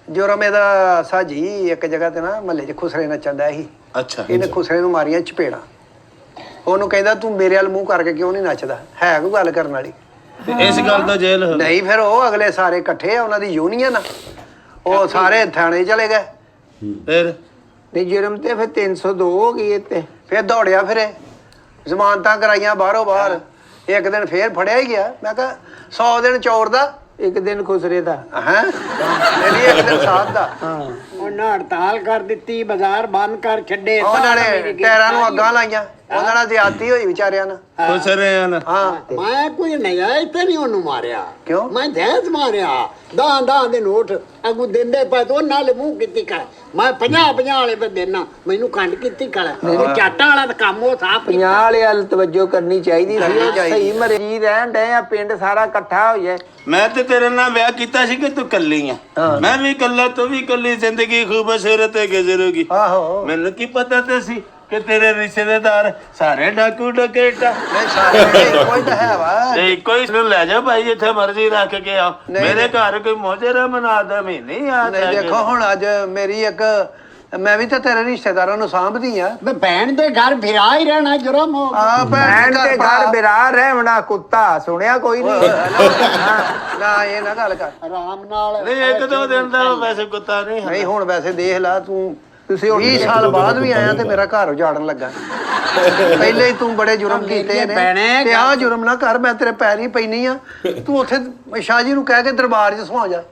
ਜੁਰਮ ਇਹਦਾ ਸਾਜੀ ਇੱਕ ਜਗ੍ਹਾ ਤੇ ਨਾ ਮਹੱਲੇ 'ਚ ਖੁਸਰੇ ਨੱਚਣ ਦਾ ਸੀ ਅੱਛਾ ਇਹਨੇ ਖੁਸਰੇ ਨੂੰ ਮਾਰੀਆਂ ਚਪੇੜਾਂ ਉਹਨੂੰ ਕਹਿੰਦਾ ਤੂੰ ਮੇਰੇ ਵੱਲ ਮੂੰਹ ਕਰਕੇ ਕਿਉਂ ਨਹੀਂ ਨੱਚਦਾ ਹੈ ਕੋਈ ਗੱਲ ਕਰਨ ਵਾਲੀ ਤੇ ਇਸ ਗੱਲ ਦਾ ਜੇਲ੍ਹ ਹੋ ਨਹੀਂ ਫਿਰ ਉਹ ਅਗਲੇ ਸਾਰੇ ਇਕੱਠੇ ਆ ਉਹਨਾਂ ਦੀ ਯੂਨੀਅਨ ਆ ਉਹ ਸਾਰੇ ਥਾਣੇ ਚਲੇ ਗਏ ਫਿਰ ਨਹੀਂ ਜੁਰਮ ਤੇ ਫਿਰ 302 ਹੋ ਗਈ ਇੱਥੇ। ਫਿਰ ਦੌੜਿਆ ਫਿਰੇ ਜ਼ਮਾਨਤਾਂ ਕਰਾਈਆਂ ਬਾਹਰੋਂ ਬਾਹਰ ਇੱਕ ਦਿਨ ਫੇਰ ਫੜਿਆ ਹੀ ਗਿਆ ਮੈਂ ਕਿਹਾ 100 ਦਿਨ ਚੋਰ ਦਾ ਇੱਕ ਦਿਨ ਖੁਸਰੇ ਦਾ ਹੈ ਨਹੀਂ ਇੱਕ ਦਿਨ ਸਾਧ ਦਾ ਉਹਨਾਂ ਹੜਤਾਲ ਕਰ ਦਿੱਤੀ ਬਾਜ਼ਾਰ ਬੰਦ ਕਰ ਛੱਡੇ ਉਹਨਾਂ ਨੇ ਟਾਇਰਾਂ ਨੂੰ ਅੱਗਾਂ ਲਾਈਆਂ ਉਹਨਾਂ ਨਾਲ ਜ਼ਿਆਦਤੀ ਹੋਈ ਵਿਚਾਰਿਆਂ ਨਾਲ ਖੁਸ਼ ਰਹੇ ਹਨ ਹਾਂ ਮੈਂ ਕੋਈ ਨਜਾਇਜ਼ ਤੇ ਨਹੀਂ ਉਹਨੂੰ ਮਾਰਿਆ ਕਿਉਂ? ਮੈਂ ਦਹਿਜ ਮਾਰਿਆ ਦਾਂ ਦੇ ਨੋਟ ਅਗੂ ਦਿੰਦੇ ਪਏ ਤੋਂ ਨਾਲ ਮੂੰਹ ਕੀਤੀ ਕਰ ਮੈਂ 50 ਵਾਲੇ ਤੇ ਦੇਣਾ ਮੈਨੂੰ ਕੰਡ ਕੀਤੀ ਕਰ ਉਹ ਚਾਟਾਂ ਵਾਲਾ ਤਾਂ ਕੰਮ ਉਹ ਸਾਫ 50 ਵਾਲੇ ਵੱਲ ਤਵੱਜੋ ਕਰਨੀ ਚਾਹੀਦੀ ਸੀ। ਉਹ ਚਾਹੀਦੀ। ਸਹੀ ਮਰਜੀ ਰਹਿਣ ਡਏ ਆ ਪਿੰਡ ਸਾਰਾ ਇਕੱਠਾ ਹੋ ਜਾਏ। ਮੈਂ ਤੇ ਤੇਰੇ ਨਾਲ ਵਿਆਹ ਕੀਤਾ ਸੀ ਕਿ ਤੂੰ ਕੱਲੀ ਆ ਮੈਂ ਵੀ ਕੱਲਾ ਤੂੰ ਵੀ ਕੱਲੀ ਜ਼ਿੰਦਗੀ ਖੂਬਸੂਰਤ ਹੈ ਗੁਜ਼ਰੂਗੀ ਆਹੋ ਮੈਨੂੰ ਕੀ ਪਤਾ ਤੇ ਸੀ ਕਿ ਤੇਰੇ ਰਿਸ਼ਤੇਦਾਰ ਸਾਰੇ ਡਾਕੂ ਡਕੇਟਾ ਨਹੀਂ ਸਾਰੇ ਕੋਈ ਤਾਂ ਹੈ ਵਾ ਤੇ ਕੋਈ ਨੂੰ ਲੈ ਜਾ ਭਾਈ ਜਿੱਥੇ ਮਰਜ਼ੀ ਰੱਖ ਕੇ ਆ ਮੇਰੇ ਘਰ ਕੋਈ ਮੋਜਰਾ ਮਨਾ ਦੇ ਨਹੀਂ ਆ ਨਹੀਂ ਦੇਖੋ ਹੁਣ ਅੱਜ ਮੇਰੀ ਇੱਕ ਮੈਂ ਵੀ ਤਾਂ ਤੇਰੇ ਰਿਸ਼ਤੇਦਾਰਾਂ ਨੂੰ ਸਾਂਭਦੀ ਆ ਮੈਂ ਭੈਣ ਦੇ ਘਰ ਫਿਰਾ ਹੀ ਰਹਿਣਾ ਜੁਰਮ ਹੋ ਆ ਭੈਣ ਦੇ ਘਰ ਬਿਰਾਰ ਰਹਿਣਾ ਕੁੱਤਾ ਸੁਣਿਆ ਕੋਈ ਨਹੀਂ। ਨਾ ਇਹ ਨਾ ਗੱਲ ਕਰ ਆਰਾਮ ਨਾਲ ਨਹੀਂ ਇੱਕ ਦੋ ਦਿਨ ਦਾ ਵੈਸੇ ਕੁੱਤਾ ਨਹੀਂ ਨਹੀਂ ਹੁਣ ਵੈਸੇ ਦੇਖ ਲਾ ਤੂੰ ਤੁਸੀਂ ਹੁਣ 20 ਸਾਲ ਬਾਅਦ ਵੀ ਆਇਆ ਤੇ ਮੇਰਾ ਘਰ ਉਜਾੜਨ ਲੱਗਾ ਪਹਿਲੇ ਹੀ ਤੂੰ ਬੜੇ ਜੁਰਮ ਕੀਤੇ ਨੇ ਭੈਣੇ, ਤੇ ਆਹ ਜੁਰਮ ਨਾ ਕਰ ਮੈਂ ਤੇਰੇ ਪੈਰੀ ਪੈਣੀ ਆ ਤੂੰ ਉੱਥੇ ਸ਼ਾਹ ਜੀ ਨੂੰ ਕਹਿ ਕੇ ਦਰਬਾਰ 'ਚ ਸੌਂ ਜਾ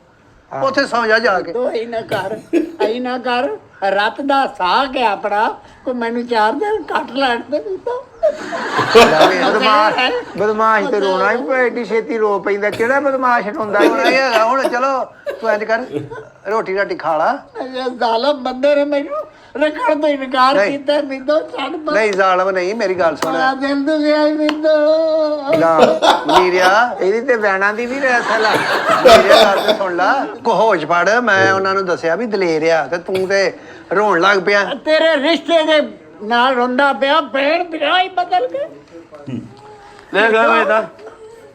ਉੱਥੇ ਸੌਂ ਜਾ ਕੇ ਤੋ ਹੀ ਨਾ ਕਰ ਰਾਤ ਦਾ ਸਾਗ ਹੈ ਆਪਣਾ ਕੋ ਮੈਨੂੰ 4 ਦਿਨ ਕੱਟ ਲੈਣ ਤੇ ਵੀ ਤਾਂ ਬਦਮਾਸ਼ ਤੇ ਰੋਣਾ ਹੀ ਐਡੀ ਛੇਤੀ ਰੋ ਪੈਂਦਾ। ਕਿਹੜਾ ਬਦਮਾਸ਼ ਹੁੰਦਾ ਹੁਣ ਚਲੋ ਤੂੰ ਇੰਜ ਕਰ ਰੋਟੀ ਰਾਟੀ ਖਾ ਲਾ ਇਹ ਜ਼ਾਲਮ ਬੰਦੇ ਨੇ ਮੈਨੂੰ ਰੱਖਣ ਤੋਂ ਇਨਕਾਰ ਨਹੀਂ। ਕੀਤਾ ਮਿੰਦੋ ਛੱਡ ਦੋ ਨਹੀਂ ਜ਼ਾਲਮ ਨਹੀਂ ਮੇਰੀ ਗੱਲ ਸੁਣ ਆ ਦਿਲ ਤੋਂ ਗਿਆ ਮਿੰਦੋ ਨਾ ਨੀਰਿਆ ਇਹਦੀ ਤੇ ਵੈਣਾ ਦੀ ਵੀ ਰੈਸਲ ਆ। ਮੇਰੇ ਗੱਲ ਤੇ ਸੁਣ ਲਾ ਕੋ ਹੋਸ਼ ਫੜ ਮੈਂ ਉਹਨਾਂ ਨੂੰ ਦੱਸਿਆ ਵੀ ਦਲੇਰ ਆ ਤੇ ਤੂੰ ਤੇ ਰੋਣ ਲੱਗ ਪਿਆ ਤੇਰੇ ਰਿਸ਼ਤੇ ਦੇ ਨਾਲ ਰੋਂਦਾ ਪਿਆ ਭੈਣ ਪਿਆ ਹੀ ਬਦਲ ਕੇ ਲੈ ਗਾ ਬੇਟਾ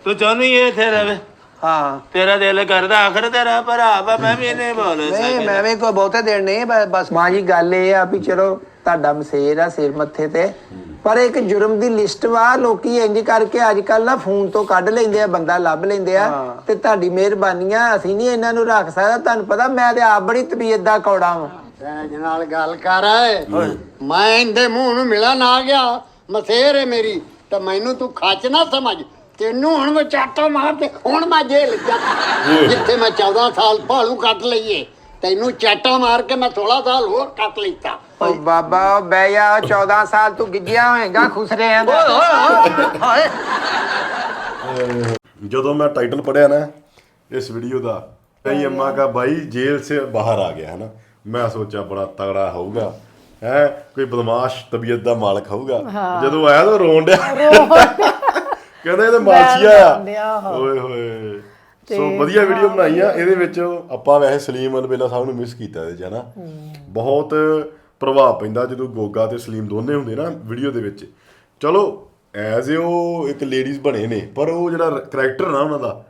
ਤੂੰ ਚਾਹਨੀ ਇਹ ਇੱਥੇ ਰਵੇ ਹਾਂ ਤੇਰਾ ਦਿਲ ਕਰਦਾ ਆਖਰ ਤੇਰਾ ਭਰਾ ਵਾ ਮੈਂ ਵੀ ਇਹਨੇ ਬੋਲ ਨਹੀਂ ਮੈਂ ਵੀ ਕੋਈ ਬਹੁਤੇ ਦੇਣ ਨਹੀਂ ਬਸ ਮਾਂ ਜੀ ਗੱਲ ਇਹ ਆ ਵੀ ਚਲੋ ਤੁਹਾਡਾ ਮਸੇਰ ਆ ਸਿਰ ਮੱਥੇ ਤੇ ਪਰ ਇੱਕ ਜੁਰਮ ਦੀ ਲਿਸਟ ਵਾ ਲੋਕੀ ਇੰਜ ਕਰਕੇ ਅੱਜ ਕੱਲ ਨਾ ਫੋਨ ਤੋਂ ਕੱਢ ਲੈਂਦੇ ਆ ਬੰਦਾ ਲੱਭ ਲੈਂਦੇ ਆ ਤੇ ਤੁਹਾਡੀ ਮਿਹਰਬਾਨੀ ਆ ਅਸੀਂ ਨਹੀਂ ਇਹਨਾਂ ਨੂੰ ਰੱਖ ਸਕਦਾ। ਤੁਹਾਨੂੰ ਪਤਾ ਮੈਂ ਤੇ ਆਪ ਬੜੀ ਤਬੀਅਤ ਦਾ ਕੌੜਾ ਵਾਂ। ਸਹਿਜ ਨਾਲ ਗੱਲ ਕਰ ਮੈਂ ਇਹਦੇ ਮੂੰਹ ਨੂੰ ਮਿਲਣ ਆ ਗਿਆ ਮਸੇਰ ਹੈ ਮੇਰੀ ਤਾਂ ਮੈਨੂੰ ਤੂੰ ਖੱਚ ਨਾ ਸਮਝ ਤੈਨੂੰ ਹੁਣ ਮੈਂ ਚਾਟਾ ਮਾਰ ਤੇ ਹੁਣ ਮੈਂ ਜੇਲ੍ਹ ਜਾ ਜਿੱਥੇ ਮੈਂ 14 ਸਾਲ ਭਾਲੂ ਕੱਟ ਲਈਏ ਤੈਨੂੰ ਚਾਟਾ ਮਾਰ ਕੇ ਮੈਂ 16 ਸਾਲ ਹੋਰ ਕੱਟ ਲਿੱਤਾ ਓ ਬਾਬਾ ਬਹਿ ਜਾ 14 ਸਾਲ ਤੂੰ ਗਿੱਜਿਆ ਹੋਏਗਾ ਖੁਸਰਿਆਂ ਦਾ। ਹਾਏ ਜਦੋਂ ਮੈਂ ਟਾਈਟਲ ਪੜਿਆ ਨਾ ਇਸ ਵੀਡੀਓ ਦਾ ਕਈ ਅੰਮਾ ਕਾ ਭਾਈ ਜੇਲ੍ਹ ਸੇ ਬਾਹਰ ਆ ਗਿਆ ਹੈ ਨਾ ਮੈਂ ਸੋਚਿਆ ਬੜਾ ਤਗੜਾ ਹੋਊਗਾ ਹੈ ਕੋਈ ਬਦਮਾਸ਼ ਤਬੀਅਤ ਦਾ ਮਾਲਕ ਹੋਊਗਾ ਜਦੋਂ ਆਇਆ ਤਾਂ ਰੋਣ ਡਿਆ ਕਹਿੰਦਾ ਇਹ ਤਾਂ ਮਾਛੀਆ ਆ ਓਏ ਹੋਏ ਸੋ ਵਧੀਆ ਵੀਡੀਓ ਬਣਾਈ ਆ ਇਹਦੇ ਵਿੱਚ ਆਪਾਂ ਵੈਸੇ ਸਲੀਮ ਅਲਬੇਲਾ ਸਾਹਿਬ ਨੂੰ ਮਿਸ ਕੀਤਾ ਇਹਦੇ 'ਚ ਹੈ ਨਾ ਬਹੁਤ ਪ੍ਰਭਾਵ ਪੈਂਦਾ ਜਦੋਂ ਗੋਗਾ ਤੇ ਸਲੀਮ ਦੋਨੇ ਹੁੰਦੇ ਨਾ ਵੀਡੀਓ ਦੇ ਵਿੱਚ ਚਲੋ ਐਜ਼ ਉਹ ਇੱਕ ਲੇਡੀਜ਼ ਬਣੇ ਨੇ ਪਰ ਉਹ ਜਿਹੜਾ ਕਰੈਕਟਰ ਨਾ ਉਹਨਾਂ ਦਾ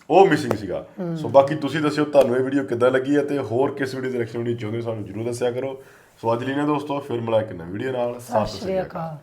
ਉਹ ਮਿਸਿੰਗ ਸੀਗਾ ਸੋ ਬਾਕੀ ਤੁਸੀਂ ਦੱਸਿਓ ਤੁਹਾਨੂੰ ਇਹ ਵੀਡੀਓ ਕਿੱਦਾਂ ਲੱਗੀ ਹੈ ਤੇ ਹੋਰ ਕਿਸ ਵੀਡੀਓ ਦੀ ਰਿਐਕਸ਼ਨ ਵੀਡੀਓ ਚਾਹੁੰਦੇ ਹੋ ਸਾਨੂੰ ਜਰੂਰ ਦੱਸਿਆ ਕਰੋ ਸੋ ਅੱਜ ਲਈ ਨਾ ਦੋਸਤੋ ਫਿਰ ਮਿਲਾਂਗੇ ਇੱਕ ਨਵੀਂ ਵੀਡੀਓ ਨਾਲ ਸਤਿ ਸ਼੍ਰੀ ਅਕਾਲ।